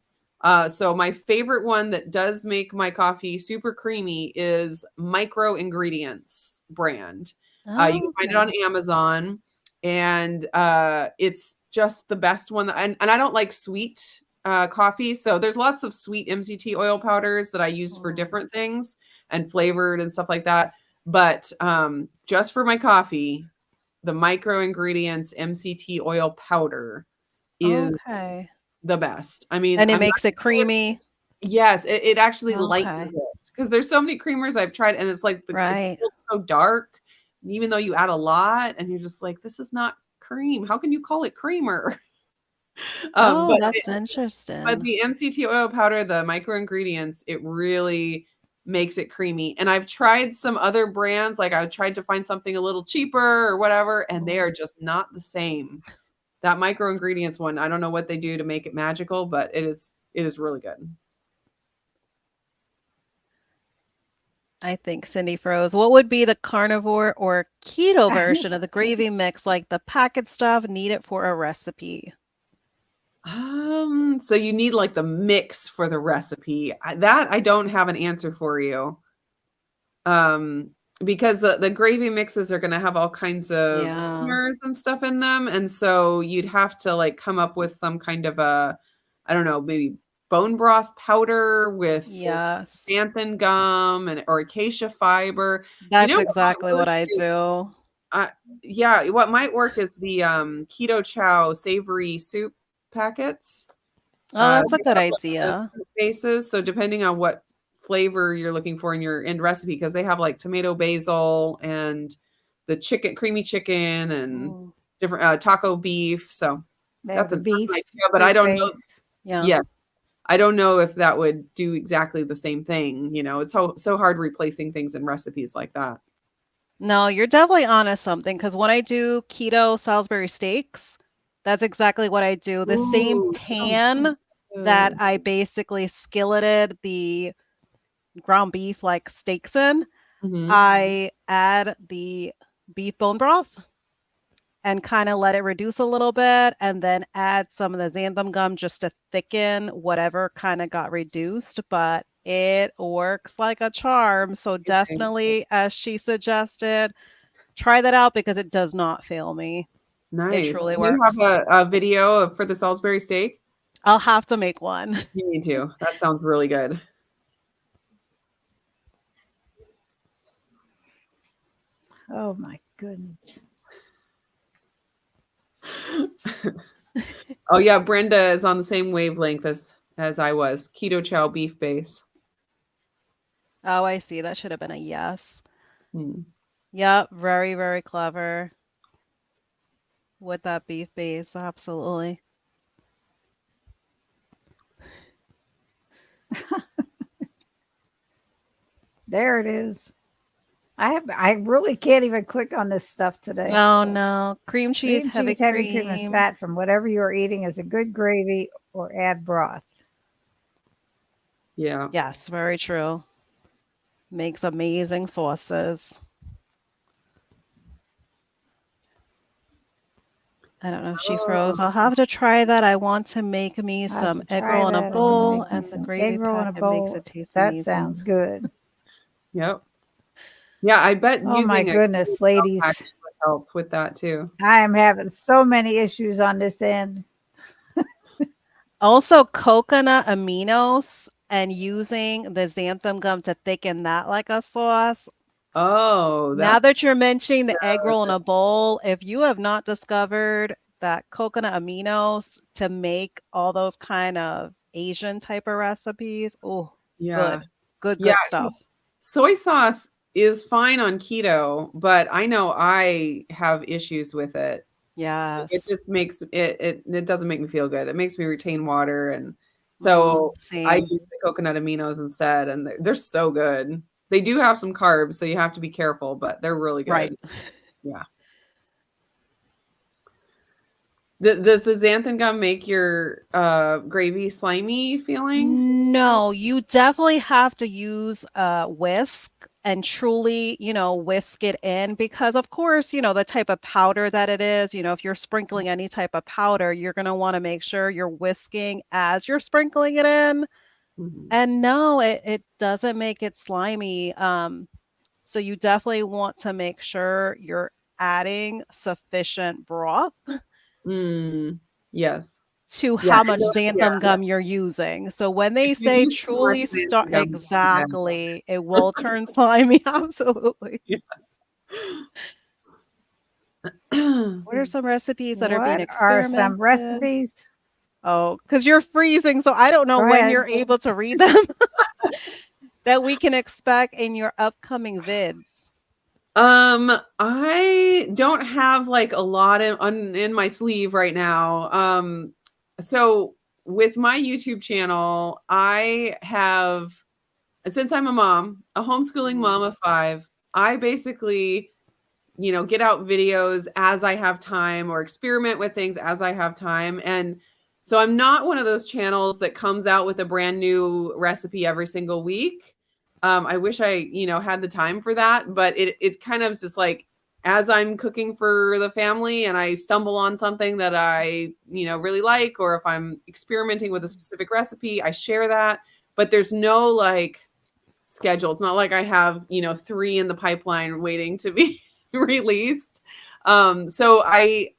So my favorite one that does make my coffee super creamy is Micro Ingredients brand. You can find it on Amazon, and it's just the best one. And I don't like sweet coffee. So there's lots of sweet MCT oil powders that I use for different things and flavored and stuff like that. But just for my coffee, the Micro Ingredients MCT oil powder is the best. I mean, and it makes it creamy. Yes, it actually lightens it, because there's so many creamers I've tried, and it's like it's still so dark, even though you add a lot, and you're just like, this is not cream. How can you call it creamer? But that's interesting. But the MCT oil powder, the Micro Ingredients, it really makes it creamy. And I've tried some other brands, like I tried to find something a little cheaper or whatever, and they are just not the same. That Micro Ingredients one, I don't know what they do to make it magical, but it is really good. I think Cindy froze. What would be the carnivore or keto version of the gravy mix, like the packet stuff needed for a recipe? So you need like the mix for the recipe. That I don't have an answer for you. Because the gravy mixes are going to have all kinds of sweeteners and stuff in them. And so you'd have to like come up with some kind of I don't know, maybe bone broth powder with xanthan gum or acacia fiber. That's exactly what I do. Yeah, what might work is the Keto Chow savory soup packets. That's a good idea. Bases. So depending on what flavor you're looking for in your end recipe, because they have like tomato basil and the creamy chicken and different taco beef. So that's a beef idea, but I don't know. Yes. I don't know if that would do exactly the same thing. It's so hard replacing things in recipes like that. No, you're definitely onto something, because when I do keto Salisbury steaks, That's exactly what I do. The same Ooh, pan that good. I basically skilleted the ground beef like steaks in, Mhm. I add the beef bone broth and kind of let it reduce a little bit and then add some of the xanthan gum just to thicken whatever kind of got reduced. But it works like a charm. So Amazing. definitely, as she suggested, try that out because it does not fail me. It Nice. truly Do you have works. a video for the Salisbury steak? I'll have to make one. You need to. That sounds really good. Oh my goodness. Oh yeah, Brenda is on the same wavelength as I was. Keto chow beef base. Oh, I see. That should have been a yes. Hmm. Yep, very, very clever with that beef base. Absolutely. There it is. I really can't even click on this stuff today. Oh no. Cream cheese, Cream heavy cream, and fat from whatever you are eating is a good gravy or add broth. Yeah. Yes, very true. Makes amazing sauces. I don't know if she froze. I'll have to try that. I want to make me some egg roll in a bowl, and the gravy packet makes it taste That amazing. sounds good. Yep. Yeah, I bet Oh my using a goodness, Google ladies. Doc would help with that too. I am having so many issues on this end. Also, coconut aminos and using the xanthan gum to thicken that like a sauce. Oh, Now that's that you're mentioning the egg roll in a bowl, if you have not discovered that coconut aminos to make all those kind of Asian type of recipes, oh, yeah. good Yeah, stuff. 'cause soy sauce is fine on keto, but I know I have issues with it. It Yes. just makes it doesn't make me feel good. It makes me retain water, and so I Same. use the coconut aminos instead, and they're so good. They do have some carbs, so you have to be careful, but they're really Right. good. Yeah. Does the xanthan gum make your gravy slimy feeling? No, you definitely have to use a whisk and truly, whisk it in because, of course, the type of powder that it is, if you're sprinkling any type of powder, you're going to want to make sure you're whisking as you're sprinkling it in. Mhm. And no, it doesn't make it slimy. So you definitely want to make sure you're adding sufficient broth Yes. to Yeah, how and much xanthan gum you're using. So when they if you say use too much truly start xanthan gum, it's bad. exactly, it will turn slimy. Absolutely. Yeah. What are some recipes that are being What are some experimented? recipes? Oh, because you're freezing, so I don't know Go when ahead. you're able to read them that we can expect in your upcoming vids. I don't have like a lot in my sleeve right now. So with my YouTube channel, I have, since I'm a mom, a homeschooling mom of 5, I basically, get out videos as I have time or experiment with things as I have time. And so I'm not one of those channels that comes out with a brand new recipe every single week. I wish I, had the time for that, but it kind of is just like as I'm cooking for the family and I stumble on something that I, really like, or if I'm experimenting with a specific recipe, I share that. But there's no like schedule. It's not like I have, 3 in the pipeline waiting to be released. So I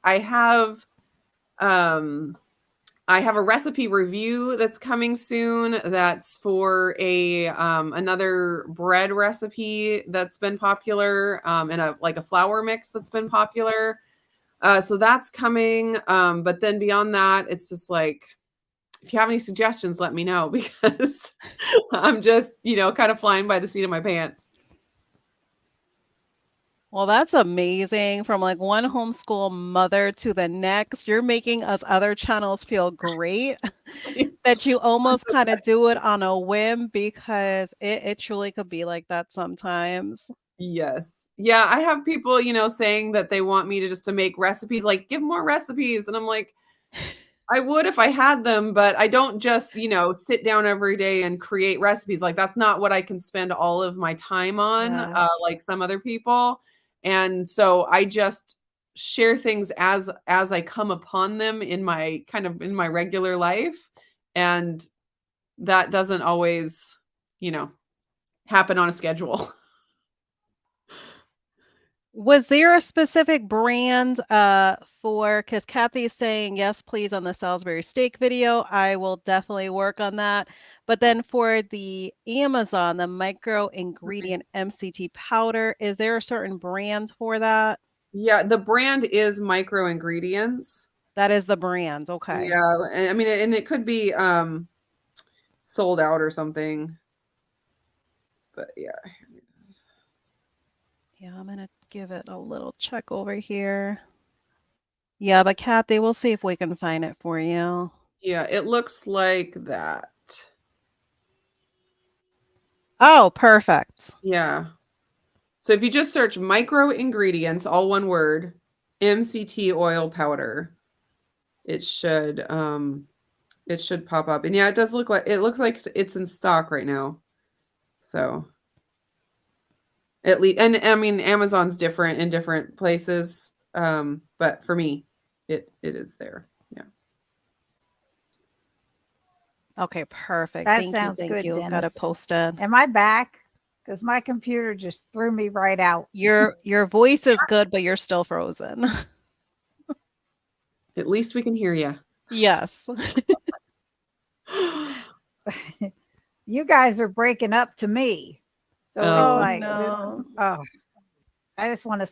have a recipe review that's coming soon. That's for another bread recipe that's been popular, and a flour mix that's been popular. So that's coming. But then beyond that, it's just like, if you have any suggestions, let me know because I'm just, kind of flying by the seat of my pants. Well, that's amazing. From like one homeschool mother to the next, you're making us other channels feel great that you almost kind of do it on a whim because it truly could be like that sometimes. Yes. Yeah, I have people, saying that they want me to make recipes, like, "Give more recipes," and I'm like, "I would if I had them, but I don't just, sit down every day and create recipes, like, that's not what I can spend all of my time on, Yes. like some other people, and so I just share things as I come upon them in my regular life, and that doesn't always, you know, happen on a schedule. Was there a specific brand for, because Kathy's saying yes, please, on the Salisbury steak video. I will definitely work on that. But then for the Amazon, the micro ingredient Nice. MCT powder, is there a certain brand for that? Yeah, the brand is Micro Ingredients. That is the brand. Okay. Yeah, and I mean, and it could be, sold out or something, but yeah, here it is. Yeah, I'm gonna give it a little check over here. Yeah, but Kathy, we'll see if we can find it for you. Yeah, it looks like that. Oh, perfect. Yeah. So if you just search Micro Ingredients, all one word, MCT oil powder, it should, it should pop up. And yeah, it looks like it's in stock right now. So at least, and I mean, Amazon's different in different places. But for me, it is there. Yeah. Okay, perfect. That Thank you. sounds Thank good, you. Got it Dennis. posted. Am I back? Because my computer just threw me right out. Your voice is good, but you're still frozen. At least we can hear you. Yes. You guys are breaking up to me. So it's Oh, like, no. oh, I just want to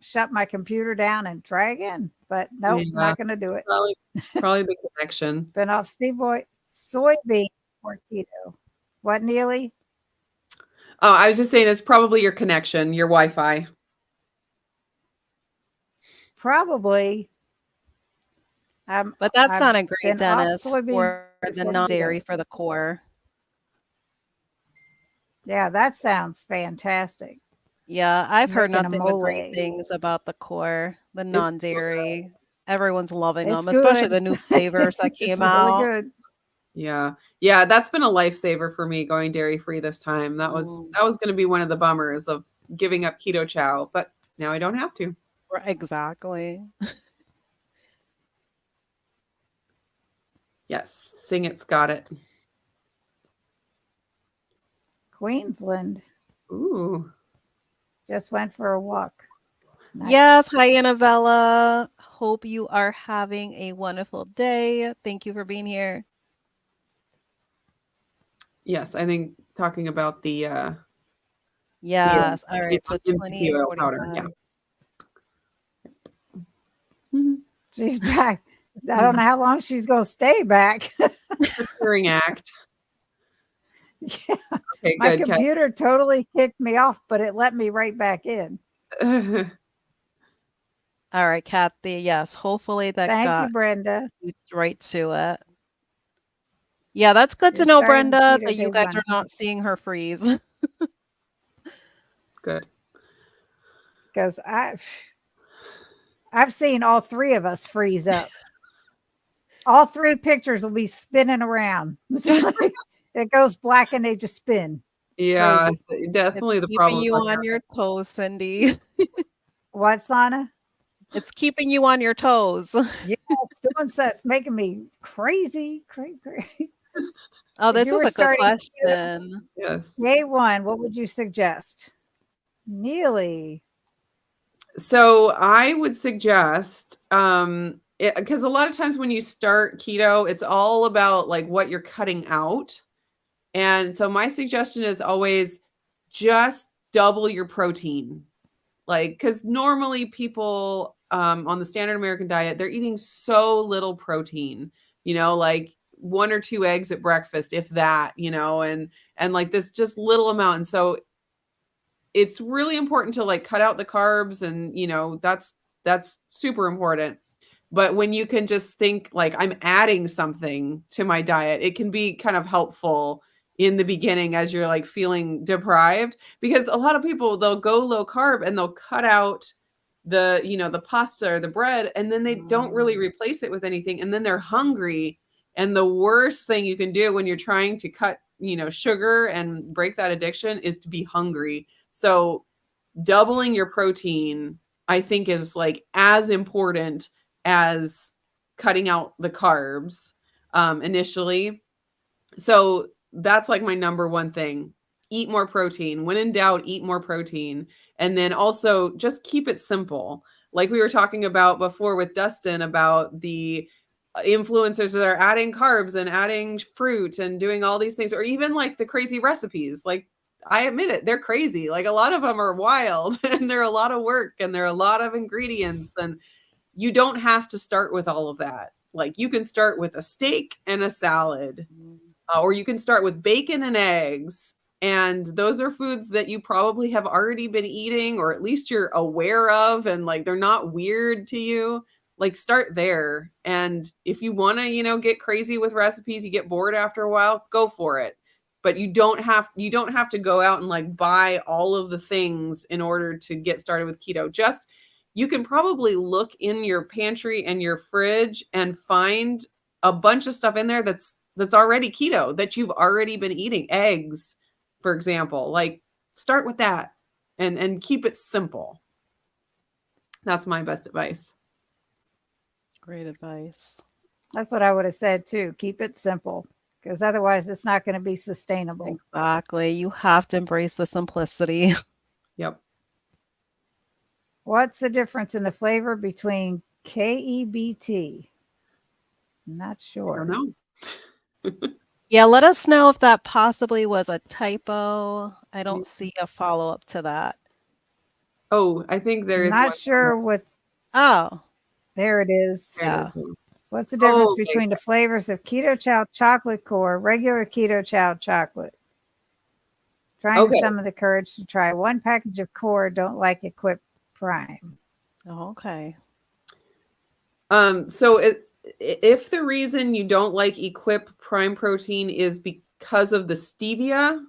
shut my computer down and try again. But nope, yeah, not going to do it. probably the connection. Been off soybean for keto. What, Neely? Oh, I was just saying it's probably your connection, your Wi-Fi. Probably. But that I've sounded great, been off Dennis, soybean for the for keto. non-dairy for the core. Yeah, that sounds fantastic. Yeah, I've heard Making a nothing but great mole. things about the core, the It's non-dairy. Everyone's loving It's them, especially good. the new flavors that It's came really out. good. Yeah. Yeah, that's been a lifesaver for me going dairy-free this time. That was gonna be one of the bummers of giving up keto chow, but now I don't have to. Exactly. Yes, sing it's got it. Queensland. Ooh. Just went for a walk. Yes, Nice. hi Annabella. Hope you are having a wonderful day. Thank you for being here. Yes, I think talking about the Yes. All right. So MCT oil powder. Yeah. 28:45. Mhm. She's back. I don't know how long she's going to stay back. Hearing act. Yeah. Okay, My good. computer totally kicked me off, but it let me right back in. All right, Kathy. Yes. Hopefully that Thank you, got Brenda. you right to it. Yeah, that's good to You're know, starting Brenda, keto that you day guys one. are not seeing her freeze. Good. Because I've seen all three of us freeze up. All three pictures will be spinning around. It goes black and they just spin. Yeah, Crazy. definitely It's the keeping problem. you on your toes, Cindy. What, Sana? It's keeping you on your toes. Yeah, someone says it's making me crazy. Oh, If this you is were a good starting question. Yes. day one, what would you suggest? Neely. So I would suggest, because a lot of times when you start keto, it's all about like what you're cutting out. And so my suggestion is always just double your protein. Like, because normally people on the standard American diet, they're eating so little protein, like 1 or 2 eggs at breakfast, if that, and like this just little amount. And so it's really important to like cut out the carbs, and that's super important. But when you can just think like I'm adding something to my diet, it can be kind of helpful in the beginning as you're like feeling deprived, because a lot of people, they'll go low carb and they'll cut out the, you know, the pasta or the bread, and then they don't really replace it with anything, and then they're hungry. And the worst thing you can do when you're trying to cut, you know, sugar and break that addiction is to be hungry. So doubling your protein, I think, is like as important as cutting out the carbs initially. So that's like my number one thing. Eat more protein. When in doubt, eat more protein. And then also just keep it simple. Like we were talking about before with Dustin about the influencers that are adding carbs and adding fruit and doing all these things, or even like the crazy recipes. Like, I admit it, they're crazy. Like, a lot of them are wild and they're a lot of work and there are a lot of ingredients, and you don't have to start with all of that. Like, you can start with a steak and a salad, or you can start with bacon and eggs. And those are foods that you probably have already been eating, or at least you're aware of, and like they're not weird to you. Like, start there. And if you want to, you know, get crazy with recipes, you get bored after a while, go for it. But you don't have to go out and like buy all of the things in order to get started with keto. Just, you can probably look in your pantry and your fridge and find a bunch of stuff in there that's already keto, that you've already been eating. Eggs, for example. Like, start with that and keep it simple. That's my best advice. Great advice. That's what I would have said too. Keep it simple, because otherwise it's not going to be sustainable. Exactly. You have to embrace the simplicity. Yep. What's the difference in the flavor between KEBT? Not sure. I don't know. Yeah, let us know if that possibly was a typo. I don't see a follow-up to that. Oh, I think there is. Not sure what. Oh, There it is. yeah. What's the difference okay. between the flavors of Keto Chow chocolate core, regular Keto Chow chocolate? Trying to summon the courage to try one package of core. Don't like Equip Prime. Oh, okay. So if the reason you don't like Equip Prime Protein is because of the stevia,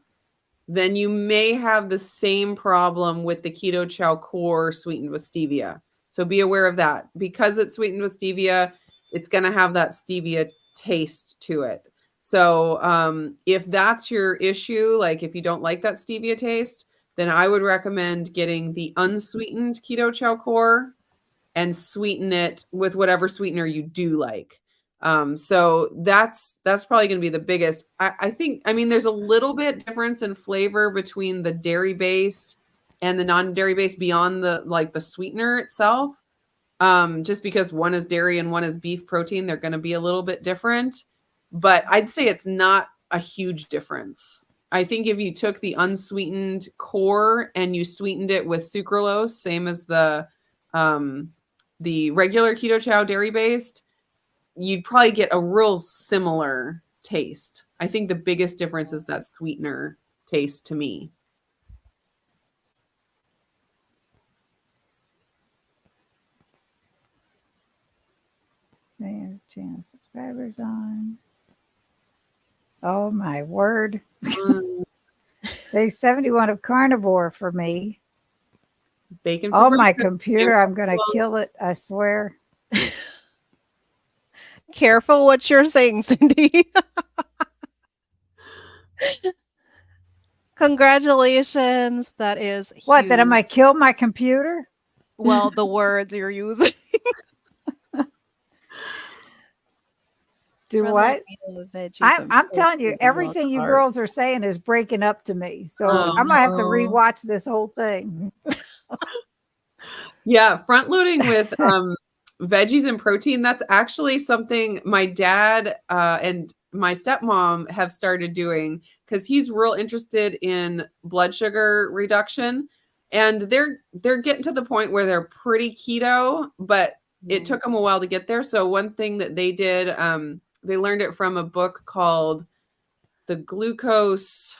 then you may have the same problem with the Keto Chow core sweetened with stevia. So be aware of that. Because it's sweetened with stevia, it's going to have that stevia taste to it. So if that's your issue, like if you don't like that stevia taste, then I would recommend getting the unsweetened Keto Chow core and sweeten it with whatever sweetener you do like. So that's probably going to be the biggest. I think, I mean, there's a little bit difference in flavor between the dairy-based and the non-dairy based beyond the sweetener itself. Just because one is dairy and one is beef protein, they're going to be a little bit different. But I'd say it's not a huge difference. I think if you took the unsweetened core and you sweetened it with sucralose, same as the regular Keto Chow dairy-based, you'd probably get a real similar taste. I think the biggest difference is that sweetener taste to me. Channel subscribers on. Oh my word. Day 71 of carnivore for me. Bacon. Oh, my computer. I'm going to kill it. I swear. Careful what you're saying, Cindy. Congratulations. That is huge. What, that I might kill my computer? Well, the words you're using. Do what? I'm telling you, everything you girls are saying is breaking up to me. So I might have to rewatch this whole thing. Yeah, front loading with veggies and protein. That's actually something my dad and my stepmom have started doing, because he's real interested in blood sugar reduction. And they're getting to the point where they're pretty keto, but it took them a while to get there. So one thing that they did, they learned it from a book called The Glucose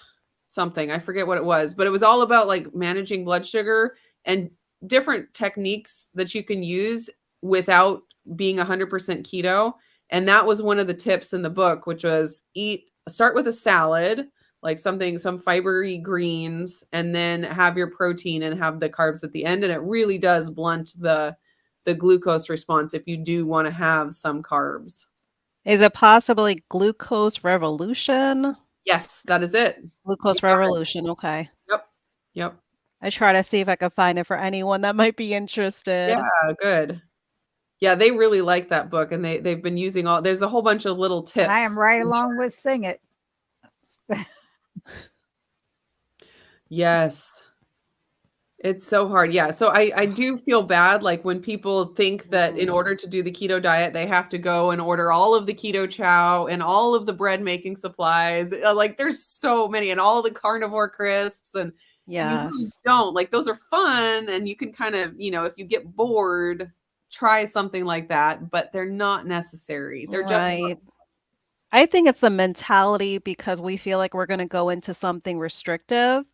something. I forget what it was, but it was all about like managing blood sugar and different techniques that you can use without being 100% keto. And that was one of the tips in the book, which was start with a salad, like some fibery greens, and then have your protein and have the carbs at the end. And it really does blunt the glucose response if you do want to have some carbs. Is it possibly glucose revolution? Yes, that is it. Glucose revolution. Okay. Yep. Yep. I try to see if I can find it for anyone that might be interested. Yeah, good. Yeah, they really like that book, and they've been using there's a whole bunch of little tips. I am right along with Sing It. Yes. It's so hard. Yeah. So I do feel bad, like when people think that in order to do the keto diet, they have to go and order all of the keto chow and all of the bread making supplies. Like there's so many, and all the carnivore crisps, and you really don't. Like those are fun, and you can kind of, if you get bored, try something like that, but they're not necessary. They're just fun. I think it's the mentality, because we feel like we're going to go into something restrictive.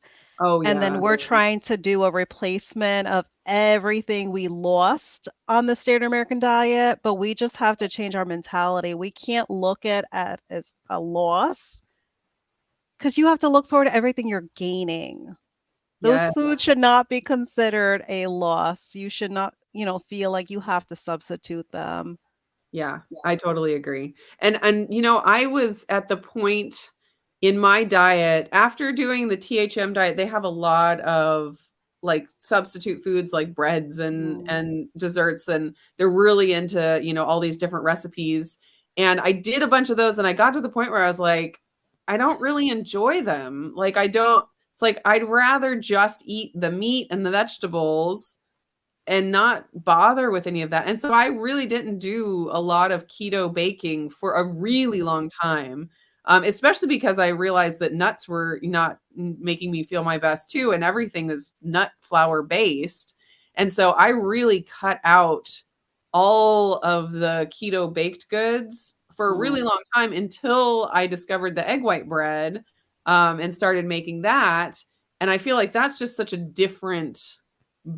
Oh, yeah. And then we're trying to do a replacement of everything we lost on the standard American diet, but we just have to change our mentality. We can't look at it as a loss, because you have to look forward to everything you're gaining. Those foods should not be considered a loss. You should not, feel like you have to substitute them. Yeah, I totally agree. And I was at the point in my diet after doing the THM diet. They have a lot of like substitute foods like breads and desserts, and they're really into, all these different recipes. And I did a bunch of those, and I got to the point where I was like, I don't really enjoy them. Like it's like I'd rather just eat the meat and the vegetables and not bother with any of that. And so I really didn't do a lot of keto baking for a really long time, especially because I realized that nuts were not making me feel my best too, and everything is nut flour based. And so I really cut out all of the keto baked goods for a really long time, until I discovered the egg white bread, and started making that. And I feel like that's just such a different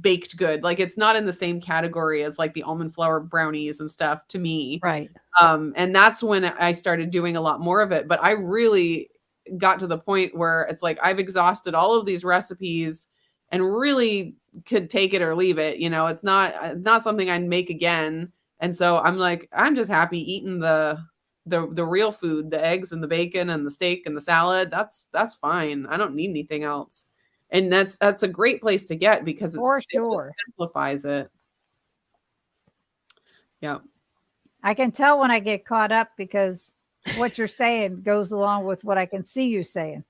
baked good. Like it's not in the same category as like the almond flour brownies and stuff to me. Right. And that's when I started doing a lot more of it. But I really got to the point where it's like I've exhausted all of these recipes and really could take it or leave it. It's not something I'd make again. And so I'm like, I'm just happy eating the real food, the eggs and the bacon and the steak and the salad. That's fine. I don't need anything else. And that's a great place to get, because it just simplifies it. Yeah. I can tell when I get caught up, because what you're saying goes along with what I can see you saying.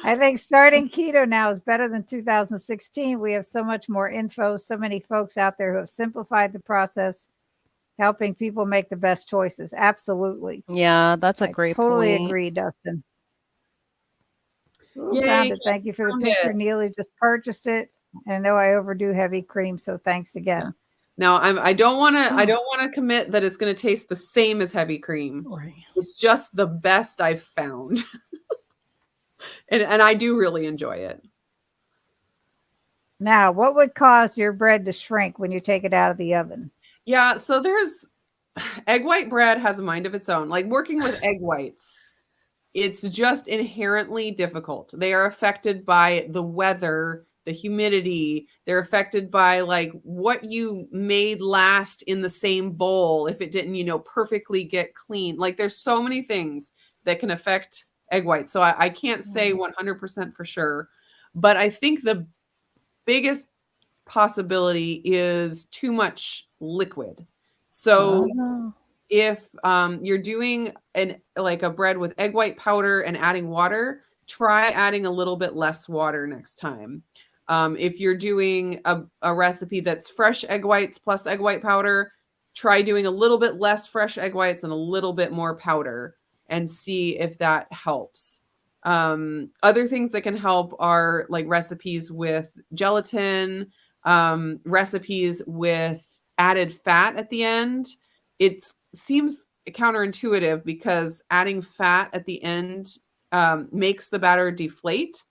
I think starting keto now is better than 2016. We have so much more info, so many folks out there who have simplified the process, helping people make the best choices. Absolutely. Yeah, that's a great point. Totally agree, Dustin. Ooh, found it. Thank you for the picture. Neely just purchased it. And I know I overdo heavy cream, so thanks again. Now I don't want to commit that it's going to taste the same as heavy cream. It's just the best I've found. and I do really enjoy it. Now, what would cause your bread to shrink when you take it out of the oven? Yeah, so there's egg white bread has a mind of its own. Like working with egg whites, it's just inherently difficult. They are affected by the weather, the humidity. They're affected by like what you made last in the same bowl, if it didn't, perfectly get clean. Like there's so many things that can affect egg whites. So I can't say 100% for sure, but I think the biggest possibility is too much liquid. So if you're doing a bread with egg white powder and adding water, try adding a little bit less water next time. If you're doing a recipe that's fresh egg whites plus egg white powder, try doing a little bit less fresh egg whites and a little bit more powder, and see if that helps. Other things that can help are like recipes with gelatin, recipes with added fat at the end. It seems counterintuitive, because adding fat at the end makes the batter deflate.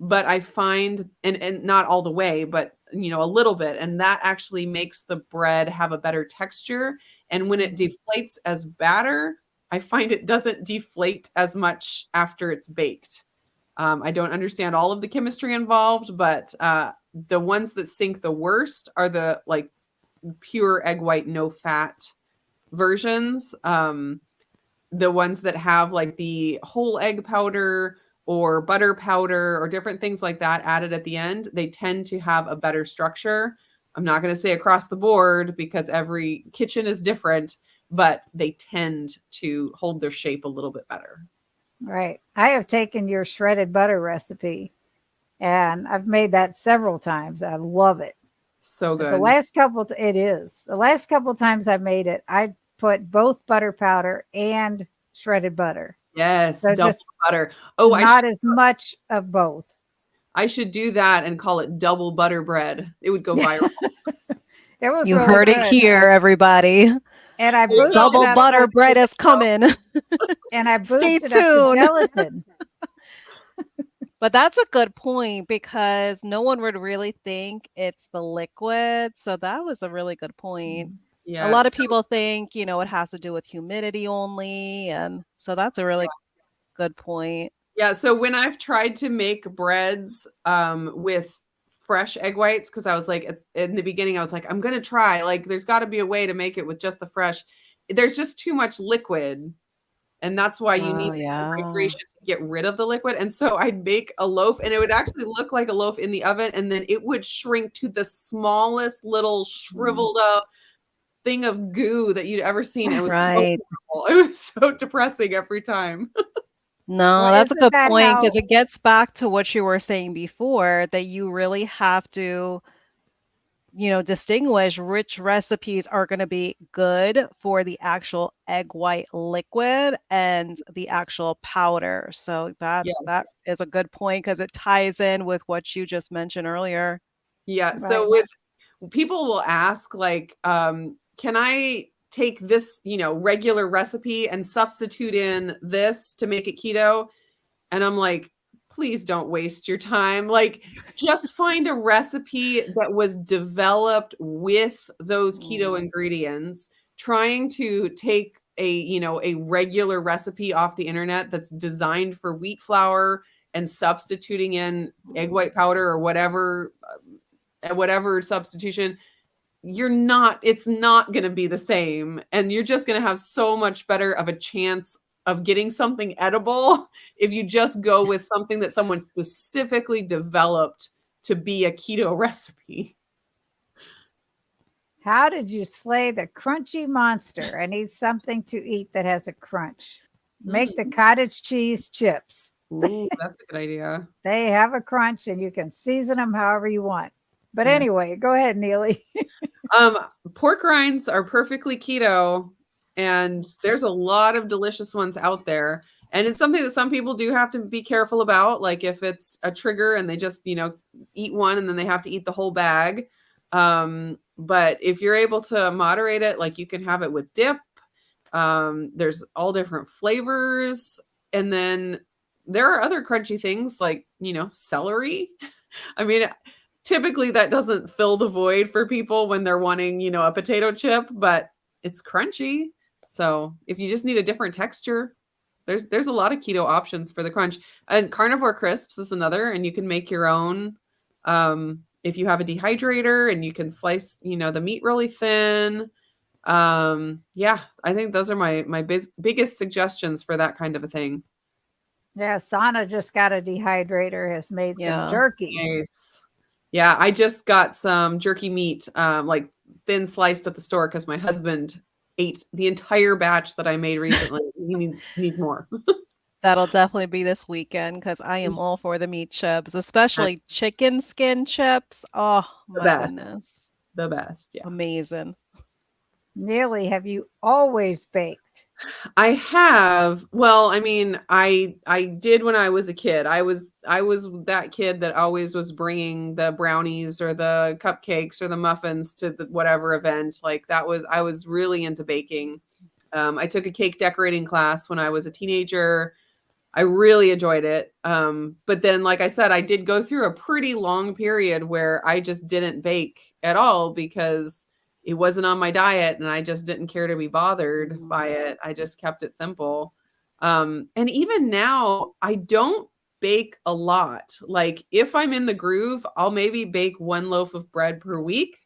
But I find, and not all the way, but a little bit, and that actually makes the bread have a better texture. And when it deflates as batter, I find it doesn't deflate as much after it's baked. I don't understand all of the chemistry involved, but the ones that sink the worst are the like pure egg white, no fat versions. The ones that have like the whole egg powder or butter powder or different things like that added at the end, they tend to have a better structure. I'm not going to say across the board because every kitchen is different, but they tend to hold their shape a little bit better. Right. I have taken your shredded butter recipe and I've made that several times. I love it. So But good. the last couple, the last couple times I made it, I put both butter powder and shredded butter. Yes, So double just butter. Oh, not as much of both. I should do that and call it double butter bread. It would go viral. It was You really heard it good. here, everybody. And I boosted Double up butter with- bread is coming. and I Stay boosted up the tuned. gelatin. But that's a good point because no one would really think it's the liquid. So that was a really good point. Yeah. A lot of so- people think, it has to do with humidity only. And so that's a really good point. Yeah. So when I've tried to make breads with fresh egg whites, because I was like, it's in the beginning, I was like, I'm gonna try. Like, there's got to be a way to make it with just the fresh. There's just too much liquid. And that's why you need the hydration to get rid of the liquid. And so I'd make a loaf and it would actually look like a loaf in the oven. And then it would shrink to the smallest little shriveled up thing of goo that you'd ever seen. It was Right. so it was so depressing every time. No, Well, that's a isn't good that point because how- it gets back to what you were saying before that you really have to, distinguish which recipes are going to be good for the actual egg white liquid and the actual powder. So that Yes. is a good point because it ties in with what you just mentioned earlier. Yeah. So Right. with people will ask like, can I take this, regular recipe and substitute in this to make it keto? And I'm like, please don't waste your time. Like, just find a recipe that was developed with those keto ingredients. Trying to take a regular recipe off the internet that's designed for wheat flour and substituting in egg white powder or whatever substitution, it's not going to be the same. And you're just going to have so much better of a chance of getting something edible if you just go with something that someone specifically developed to be a keto recipe. How did you slay the crunchy monster? I need something to eat that has a crunch. Make the cottage cheese chips. Ooh, that's a good idea. They have a crunch and you can season them however you want. But Yeah. anyway, go ahead, Neely. Pork rinds are perfectly keto, and there's a lot of delicious ones out there. And it's something that some people do have to be careful about. Like if it's a trigger and they just, eat one and then they have to eat the whole bag. But if you're able to moderate it, like you can have it with dip. There's all different flavors. And then there are other crunchy things like, celery. I mean, typically that doesn't fill the void for people when they're wanting, a potato chip, but it's crunchy. So if you just need a different texture, there's a lot of keto options for the crunch. And carnivore crisps is another, and you can make your own. If you have a dehydrator and you can slice, the meat really thin. Yeah, I think those are my biggest suggestions for that kind of a thing. Yeah, Sana just got a dehydrator, has made some jerky. Nice. Yeah, I just got some jerky meat, like thin sliced at the store because my husband ate the entire batch that I made recently. He needs more. That'll definitely be this weekend because I am all for the meat chips, especially chicken skin chips. Oh my goodness. The best. Yeah. Amazing. Neely, have you always baked? I have. Well, I mean, I did when I was a kid. I was that kid that always was bringing the brownies or the cupcakes or the muffins to the whatever event. Like I was really into baking. I took a cake decorating class when I was a teenager. I really enjoyed it. But then, like I said, I did go through a pretty long period where I just didn't bake at all because it wasn't on my diet and I just didn't care to be bothered by it. I just kept it simple. And even now, I don't bake a lot. Like if I'm in the groove, I'll maybe bake 1 loaf of bread per week.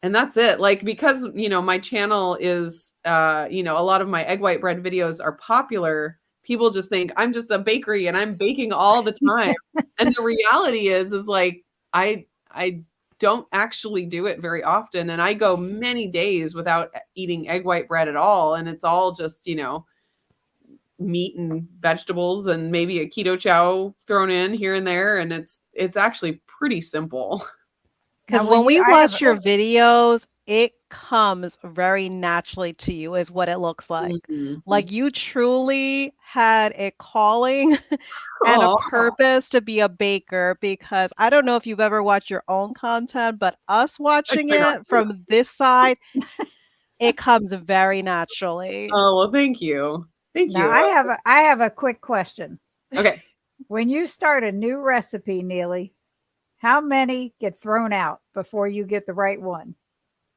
And that's it. Like, because, my channel is, a lot of my egg white bread videos are popular. People just think I'm just a bakery and I'm baking all the time. And the reality is like, I don't actually do it very often. And I go many days without eating egg white bread at all. And it's all just, meat and vegetables and maybe a keto chow thrown in here and there. And it's actually pretty simple. Because when we watch your videos, it comes very naturally to you is what it looks like. Like you truly had a calling and a purpose to be a baker, because I don't know if you've ever watched your own content, but us watching it from this side, it comes very naturally. Oh, well, thank you. Thank you. Now, I have a quick question. Okay. When you start a new recipe, Nili, how many get thrown out before you get the right one?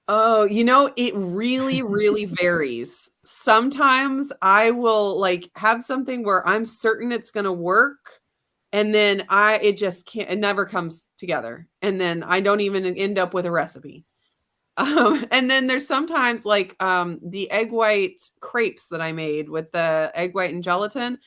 Oh, it really, really varies. Sometimes I will like have something where I'm certain it's going to work. And then it never comes together. And then I don't even end up with a recipe. And then there's sometimes like the egg white crepes that I made with the egg white and gelatin.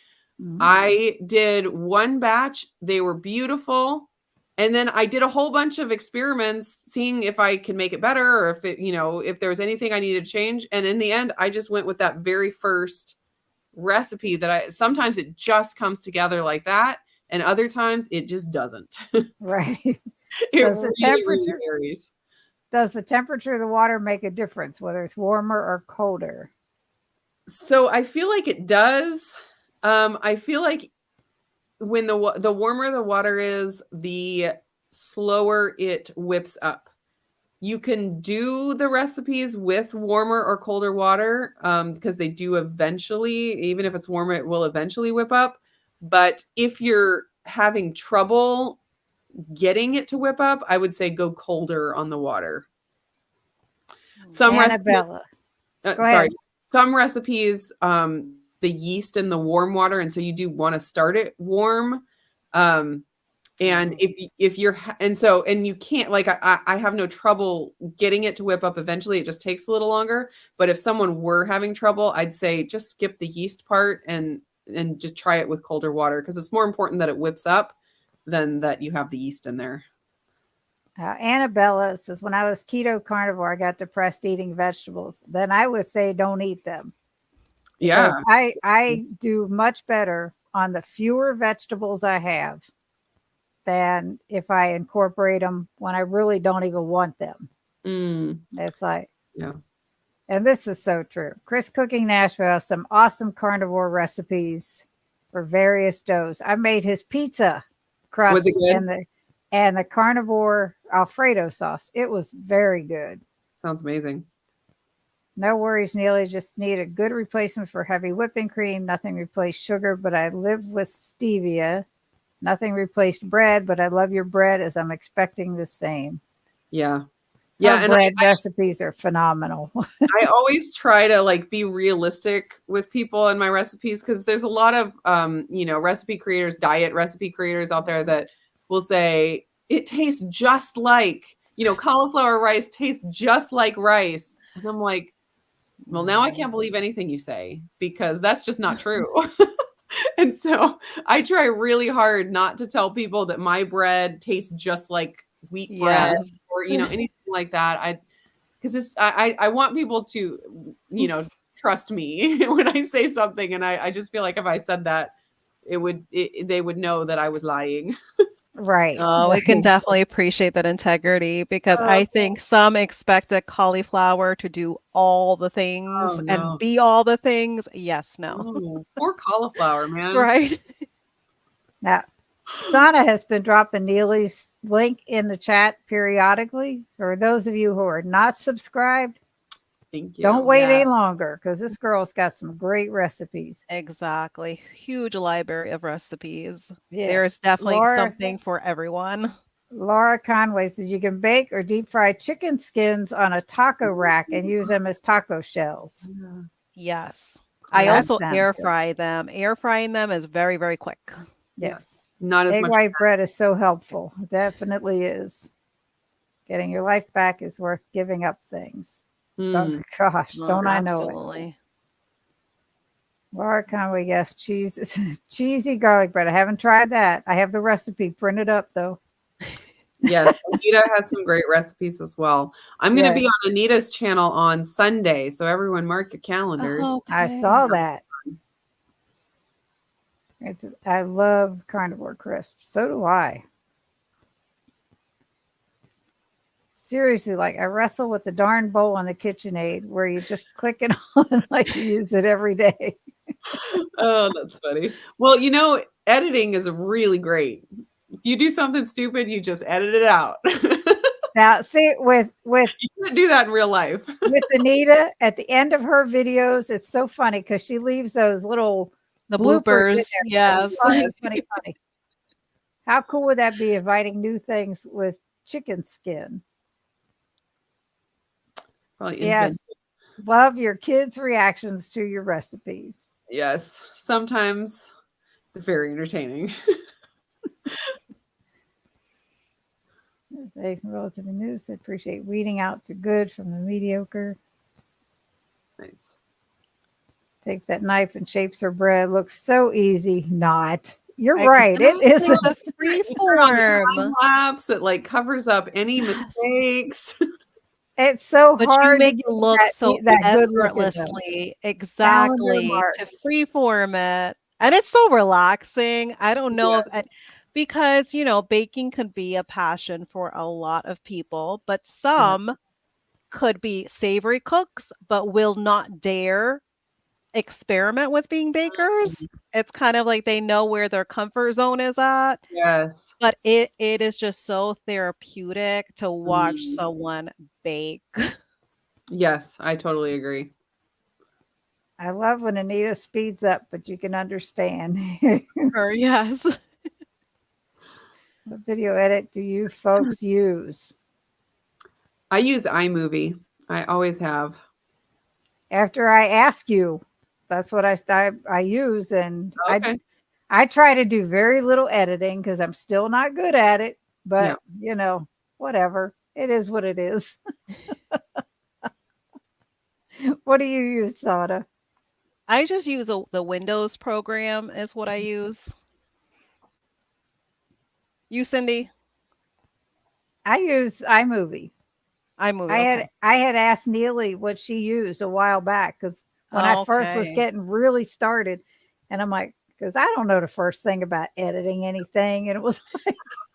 I did 1 batch. They were beautiful. And then I did a whole bunch of experiments seeing if I could make it better or if it, if there was anything I needed to change. And in the end, I just went with that very first recipe sometimes it just comes together like that. And other times it just doesn't. Right. Really varies. Does the temperature of the water make a difference, whether it's warmer or colder? So I feel like it does. I feel like when the warmer the water is, the slower it whips up. You can do the recipes with warmer or colder water because they do eventually, even if it's warmer, it will eventually whip up. But if you're having trouble getting it to whip up, I would say go colder on the water. Some Annabella. Some recipes, the yeast in the warm water, and so you do want to start it warm. And if you're and you can't, like I have no trouble getting it to whip up eventually. It just takes a little longer. But if someone were having trouble, I'd say just skip the yeast part and just try it with colder water, because it's more important that it whips up than that you have the yeast in there. Annabella says, when I was keto carnivore, I got depressed eating vegetables. Then I would say don't eat them. Yeah. I do much better on the fewer vegetables I have than if I incorporate them when I really don't even want them. It's like, yeah. And this is so true. Chris Cooking Nashville has some awesome carnivore recipes for various doughs. I made his pizza crust. Was it good? And the carnivore Alfredo sauce. It was very good. Sounds amazing. No worries, Nili. Just need a good replacement for heavy whipping cream. Nothing replaced sugar, but I live with stevia. Nothing replaced bread, but I love your bread as I'm expecting the same. Yeah. Yeah. And bread recipes are phenomenal. I always try to like be realistic with people in my recipes, because there's a lot of, recipe creators, diet recipe creators out there that will say it tastes just like, cauliflower rice tastes just like rice. And I'm like, well, now I can't believe anything you say, because that's just not true. And so I try really hard not to tell people that my bread tastes just like wheat bread or, anything like that. Because I want people to, trust me when I say something. And I just feel like if I said that, they would know that I was lying. Right. Oh, we can definitely appreciate that integrity, because I think some expect a cauliflower to do all the things and be all the things. Yes, no. Oh, poor cauliflower, man. Right. Now, Sana has been dropping Nili's link in the chat periodically. For those of you who are not subscribed, thank you. Don't wait any longer, because this girl's got some great recipes. Exactly. Huge library of recipes. Yes. There's definitely something for everyone. Laura Conway says you can bake or deep fry chicken skins on a taco rack and use them as taco shells. Yes. I That also sounds air good. fry them. Air frying them is very, very quick. Yes. Not as Egg much. white bread is so helpful. It definitely is. Getting your life back is worth giving up things. Oh, gosh, don't I know it? Absolutely. Laura Conway, yes, cheese, cheesy garlic bread. I haven't tried that. I have the recipe printed up though. Yes, Anita has some great recipes as well. I'm going to be on Anita's channel on Sunday, so everyone mark your calendars. I saw that. I love carnivore crisps. So do I. Seriously, like I wrestle with the darn bowl on the KitchenAid where you just click it on like you use it every day. Oh, that's funny. Well, editing is really great. If you do something stupid, you just edit it out. Now, see, with You can't do that in real life. with Anita at the end of her videos, it's so funny because she leaves those little bloopers in bloopers. there. Yes. Funny. How cool would that be, inviting new things with chicken skin? Probably Yes. Love your kids' reactions to your recipes. Yes. Sometimes they're very entertaining. Thanks, relative news. I appreciate weeding out the good from the mediocre. Nice. Takes that knife and shapes her bread. Looks so easy. Not. You're right. It isn't. A freeform. Lapse. It covers up any mistakes. It's so But hard you make to it look so effortlessly. Exactly. To freeform it. And it's so relaxing. I don't know if because baking could be a passion for a lot of people, but some could be savory cooks, but will not dare experiment with being bakers. It's kind of like they know where their comfort zone is at. Yes. But it is just so therapeutic to watch someone bake. Yes, I totally agree. I love when Anita speeds up, but you can understand. Yes. What video edit do you folks use? I use iMovie. I always have. After I ask you, that's what I use, and I try to do very little editing because I'm still not good at it. But whatever. It is what it is. What do you use, Sada? I just use the Windows program is what I use. You, Cindy? I use iMovie. I had asked Neely what she used a while back because when I first was getting really started, and I'm like, because I don't know the first thing about editing anything, and it was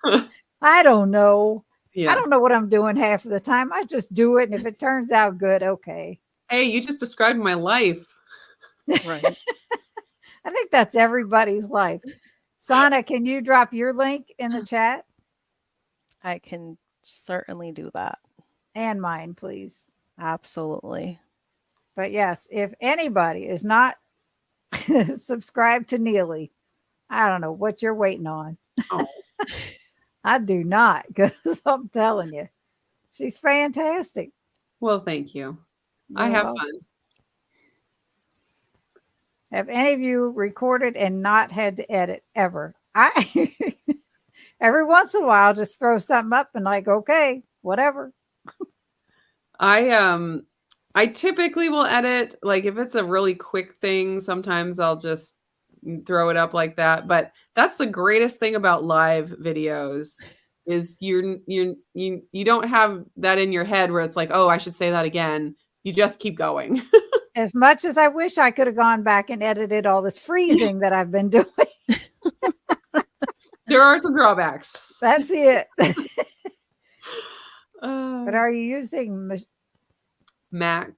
like, I don't know. I don't know what I'm doing half of the time. I just do it, and if it turns out good, okay. Hey, you just described my life. Right. I think that's everybody's life. Sana, can you drop your link in the chat? I can certainly do that. And mine, please. Absolutely. But yes, if anybody is not subscribed to Neely, I don't know what you're waiting on. Oh. I do not, because I'm telling you, she's fantastic. Well, thank you. I have fun. Have any of you recorded and not had to edit ever? I every once in a while just throw something up and like, okay, whatever. I typically will edit, like if it's a really quick thing, sometimes I'll just throw it up like that. But that's the greatest thing about live videos is you don't have that in your head where it's like, oh, I should say that again. You just keep going. As much as I wish I could have gone back and edited all this freezing that I've been doing. There are some drawbacks. That's it. But are you using Mac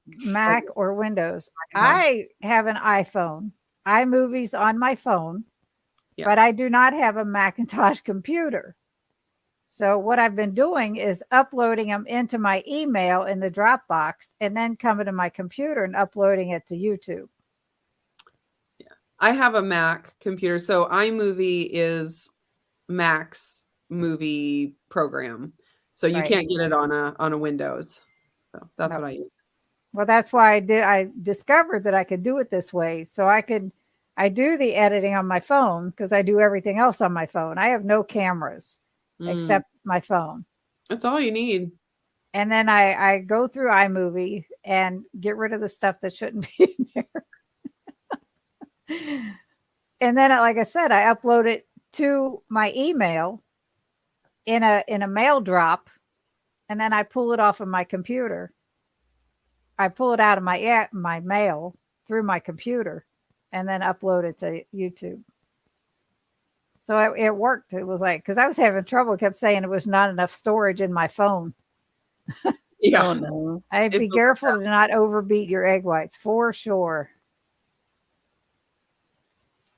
or Windows? I have an iPhone. iMovie's on my phone, but I do not have a Macintosh computer. So what I've been doing is uploading them into my email in the Dropbox and then coming to my computer and uploading it to YouTube. Yeah. I have a Mac computer, so iMovie is Mac's movie program. So you Right. can't get it on a Windows. So that's Nope. what I use. Well, that's why I discovered that I could do it this way. So I do the editing on my phone because I do everything else on my phone. I have no cameras except my phone. That's all you need. And then I go through iMovie and get rid of the stuff that shouldn't be in there. And then, like I said, I upload it to my email in a mail drop, and then I pull it off of my computer. I pull it out of my mail through my computer, and then upload it to YouTube. So it worked. It was like, because I was having trouble, kept saying it was not enough storage in my phone. Yeah. Oh no. I'd be careful to not overbeat your egg whites for sure.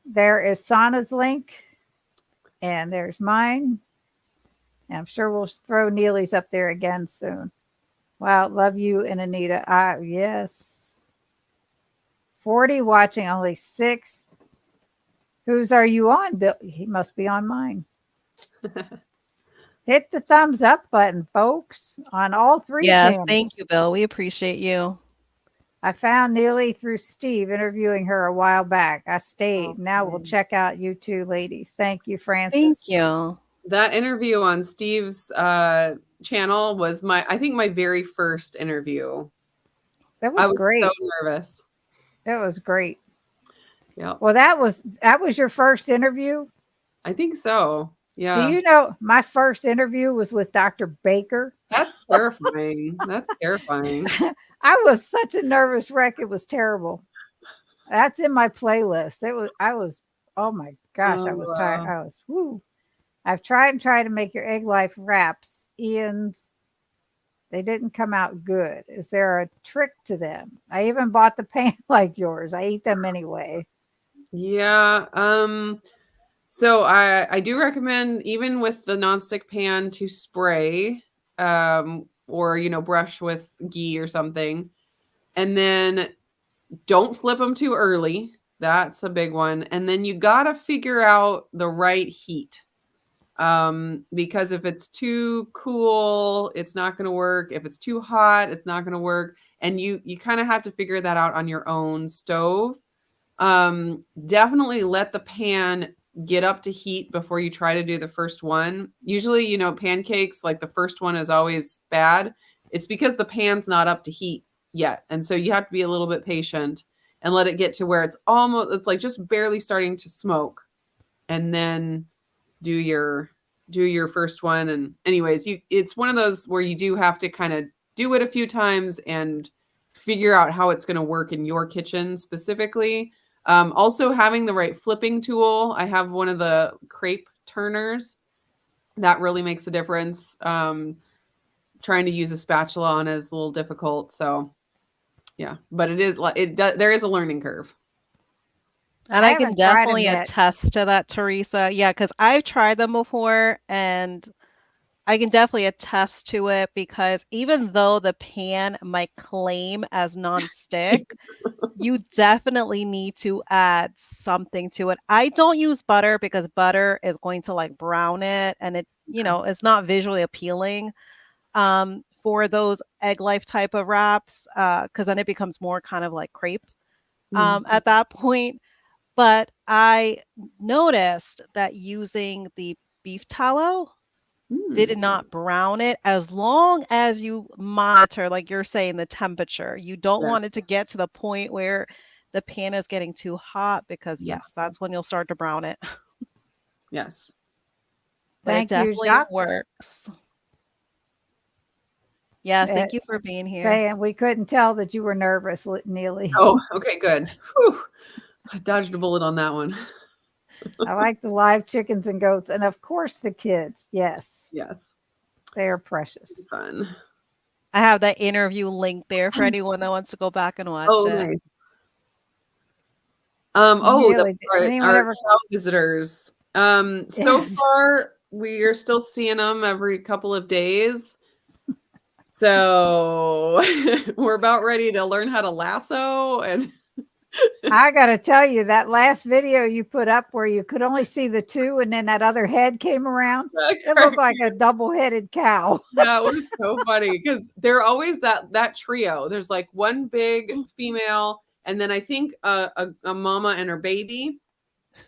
There is Sana's link, and there's mine. And I'm sure we'll throw Neely's up there again soon. Wow, love you and Anita. Yes. 40 watching, only 6. Whose are you on, Bill? He must be on mine. Hit the thumbs up button, folks, on all 3 Yes, channels. thank you, Bill. We appreciate you. I found Neely through Steve interviewing her a while back. I stayed. Okay. Now we'll check out you two ladies. Thank you, Francis. Thank you. That interview on Steve's channel was I think my very first interview. That was great. So nervous. That was great. Yeah. Well, that was your first interview? I think so. Yeah. Do you know my first interview was with Dr. Baker? That's terrifying. That's terrifying. I was such a nervous wreck. It was terrible. That's in my playlist. Oh my gosh, I was tired. I've tried to make your egg life wraps. Ian's, they didn't come out good. Is there a trick to them? I even bought the pan like yours. I eat them anyway. Yeah. So I do recommend, even with the nonstick pan, to spray or brush with ghee or something. And then don't flip them too early. That's a big one. And then you got to figure out the right heat. Because if it's too cool, it's not going to work. If it's too hot, it's not going to work. And you kind of have to figure that out on your own stove. Definitely let the pan get up to heat before you try to do the first one. Usually, pancakes, like the first one is always bad. It's because the pan's not up to heat yet. And so you have to be a little bit patient and let it get to where it's like just barely starting to smoke. And then do your first one. And anyways, it's one of those where you do have to kind of do it a few times and figure out how it's going to work in your kitchen specifically. Also having the right flipping tool. I have one of the crepe turners. That really makes a difference. Trying to use a spatula on is a little difficult. So yeah, but there is a learning curve. And I can definitely attest to that, Teresa. Yeah, because I've tried them before, and I can definitely attest to it, because even though the pan might claim as nonstick, you definitely need to add something to it. I don't use butter because butter is going to like brown it, and it, it's not visually appealing for those egg life type of wraps, because then it becomes more kind of like crepe at that point. But I noticed that using the beef tallow did not brown it, as long as you monitor, like you're saying, the temperature. You don't want it to get to the point where the pan is getting too hot, because yes, that's when you'll start to brown it. Yes. But it definitely works. Yes, thank you for being here. Saying we couldn't tell that you were nervous, Neely. Oh, okay, good. Whew. I dodged a bullet on that one. I like the live chickens and goats, and of course the kids. Yes. They are precious. Fun. I have that interview link there for anyone that wants to go back and watch it. Nice. Our cow visitors. So far we are still seeing them every couple of days. So we're about ready to learn how to lasso, and I got to tell you, that last video you put up where you could only see the two and then that other head came around, it looked like a double-headed cow. That was so funny because they're always that trio. There's like one big female, and then I think a mama and her baby,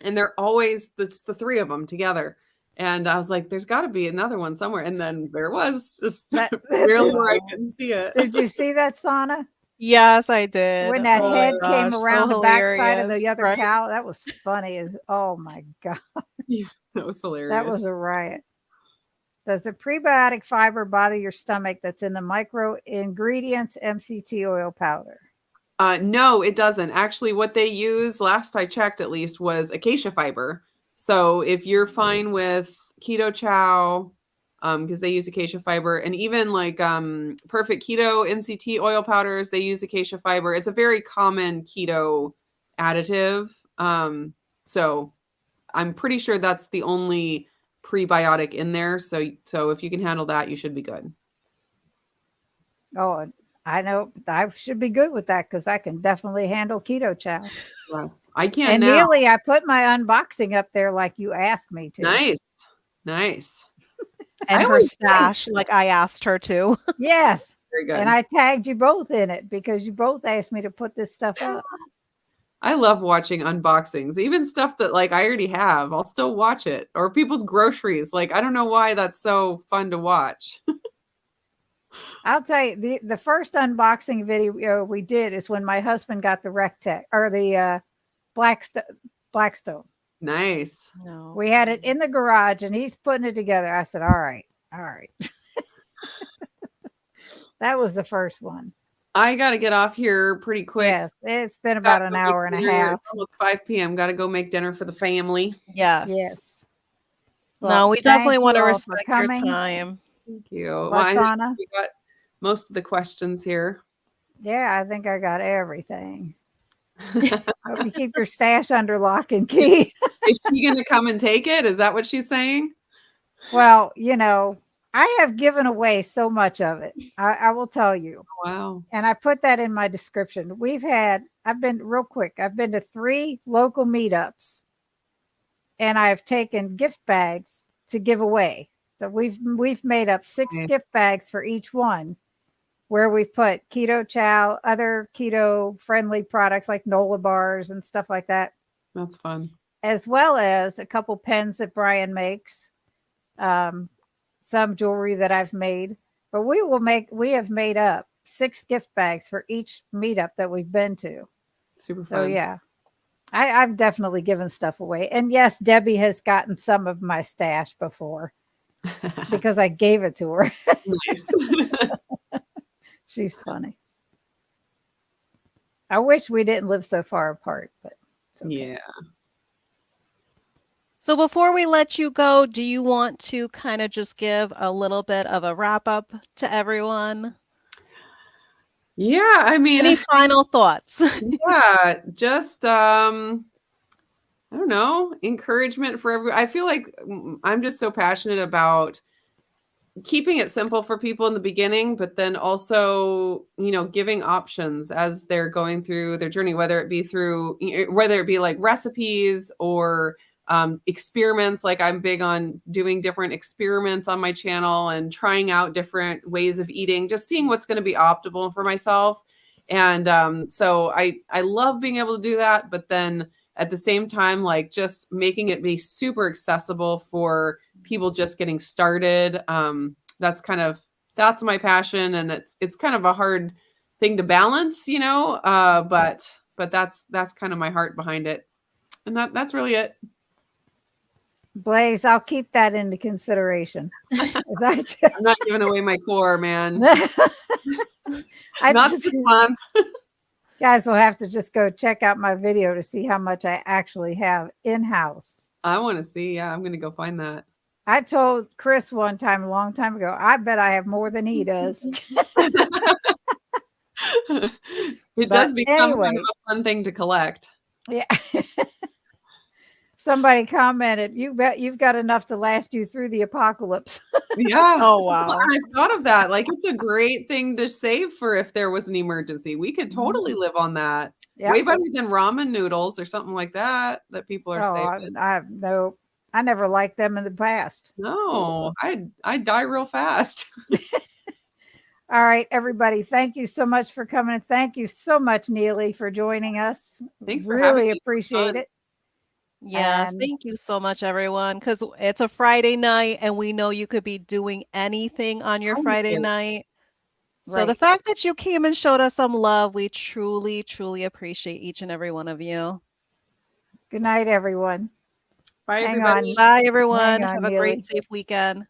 and they're always the three of them together. And I was like, there's got to be another one somewhere. And then there was just barely where I could see it. Did you see that, Sana? Yes, I did. When that head came around the backside of the hilarious, other right? cow, that was funny. Oh my God. That was hilarious. That was a riot. Does a prebiotic fiber bother your stomach that's in the micro ingredients MCT oil powder? No, it doesn't. Actually, what they use, last I checked at least, was acacia fiber. So if you're fine with keto chow, because they use acacia fiber, and even like perfect keto MCT oil powders, they use acacia fiber. It's a very common keto additive. So I'm pretty sure that's the only prebiotic in there. So if you can handle that, you should be good. Oh, I know I should be good with that because I can definitely handle keto chow. Yes, I can And now. Neely, I put my unboxing up there like you asked me to. Nice. And her stash, like I asked her to. Yes. Very good. And I tagged you both in it because you both asked me to put this stuff up. I love watching unboxings, even stuff that like I already have. I'll still watch it, or people's groceries. Like, I don't know why that's so fun to watch. I'll tell you, the first unboxing video we did is when my husband got the Rectech or the Blackstone. Nice. No. We had it in the garage and he's putting it together. I said, all right. That was the first one. I got to get off here pretty quick. Yes, it's been about an hour and a half. It's almost 5 p.m. Got to go make dinner for the family. Yes. Well, No, we definitely want to all for respect your coming. time. Thank you. What's, I think Anna? we got most of the questions here. Yeah, I think I got everything. Hope you keep your stash under lock and key. Is she going to come and take it? Is that what she's saying? Well, I have given away so much of it. I will tell you. Wow. And I put that in my description. I've been to 3 local meetups and I've taken gift bags to give away. So we've made up 6 gift bags for each one where we've put keto chow, other keto friendly products like Nola bars and stuff like that. That's fun. As well as a couple pens that Brian makes, some jewelry that I've made. But we have made up 6 gift bags for each meetup that we've been to. Super fun. So yeah, I've definitely given stuff away. And yes, Debbie has gotten some of my stash before because I gave it to her. Nice. She's funny. I wish we didn't live so far apart, but it's okay. Yeah. So before we let you go, do you want to kind of just give a little bit of a wrap up to everyone? Yeah, I mean, any final thoughts? Yeah, just I don't know, encouragement for everyone. I feel like I'm just so passionate about keeping it simple for people in the beginning, but then also, giving options as they're going through their journey, whether it be like recipes or experiments. Like I'm big on doing different experiments on my channel and trying out different ways of eating, just seeing what's going to be optimal for myself. And so I love being able to do that, but then at the same time, like just making it be super accessible for people just getting started. That's my passion, and it's kind of a hard thing to balance, but that's kind of my heart behind it. And that's really it. Blaze, I'll keep that into consideration. I'm not giving away my core, man. Not this month. Guys will have to just go check out my video to see how much I actually have in-house. I want to see. Yeah, I'm going to go find that. I told Chris one time, a long time ago, I bet I have more than he does. It does become kind of a fun thing to collect. Yeah. Somebody commented, "You bet you've got enough to last you through the apocalypse." Yeah. Oh, Well, wow. and I thought of that. Like, it's a great thing to save for if there was an emergency. We could totally live on that. Way Yep. better than ramen noodles or something like that people are Oh, saving. I never liked them in the past. No, I'd die real fast. All right, everybody. Thank you so much for coming. And thank you so much, Neely, for joining us. Thanks for having Really me. It was appreciate fun. it. Yes, And thank you so much, everyone, because it's a Friday night and we know you could be doing anything on your Friday Right. night. So the right. fact that you came and showed us some love, we truly, truly appreciate each and every one of you. Good night, everyone. Bye, Hang everybody. on. Bye, Hang everyone. on, Have a great, Neely. safe weekend.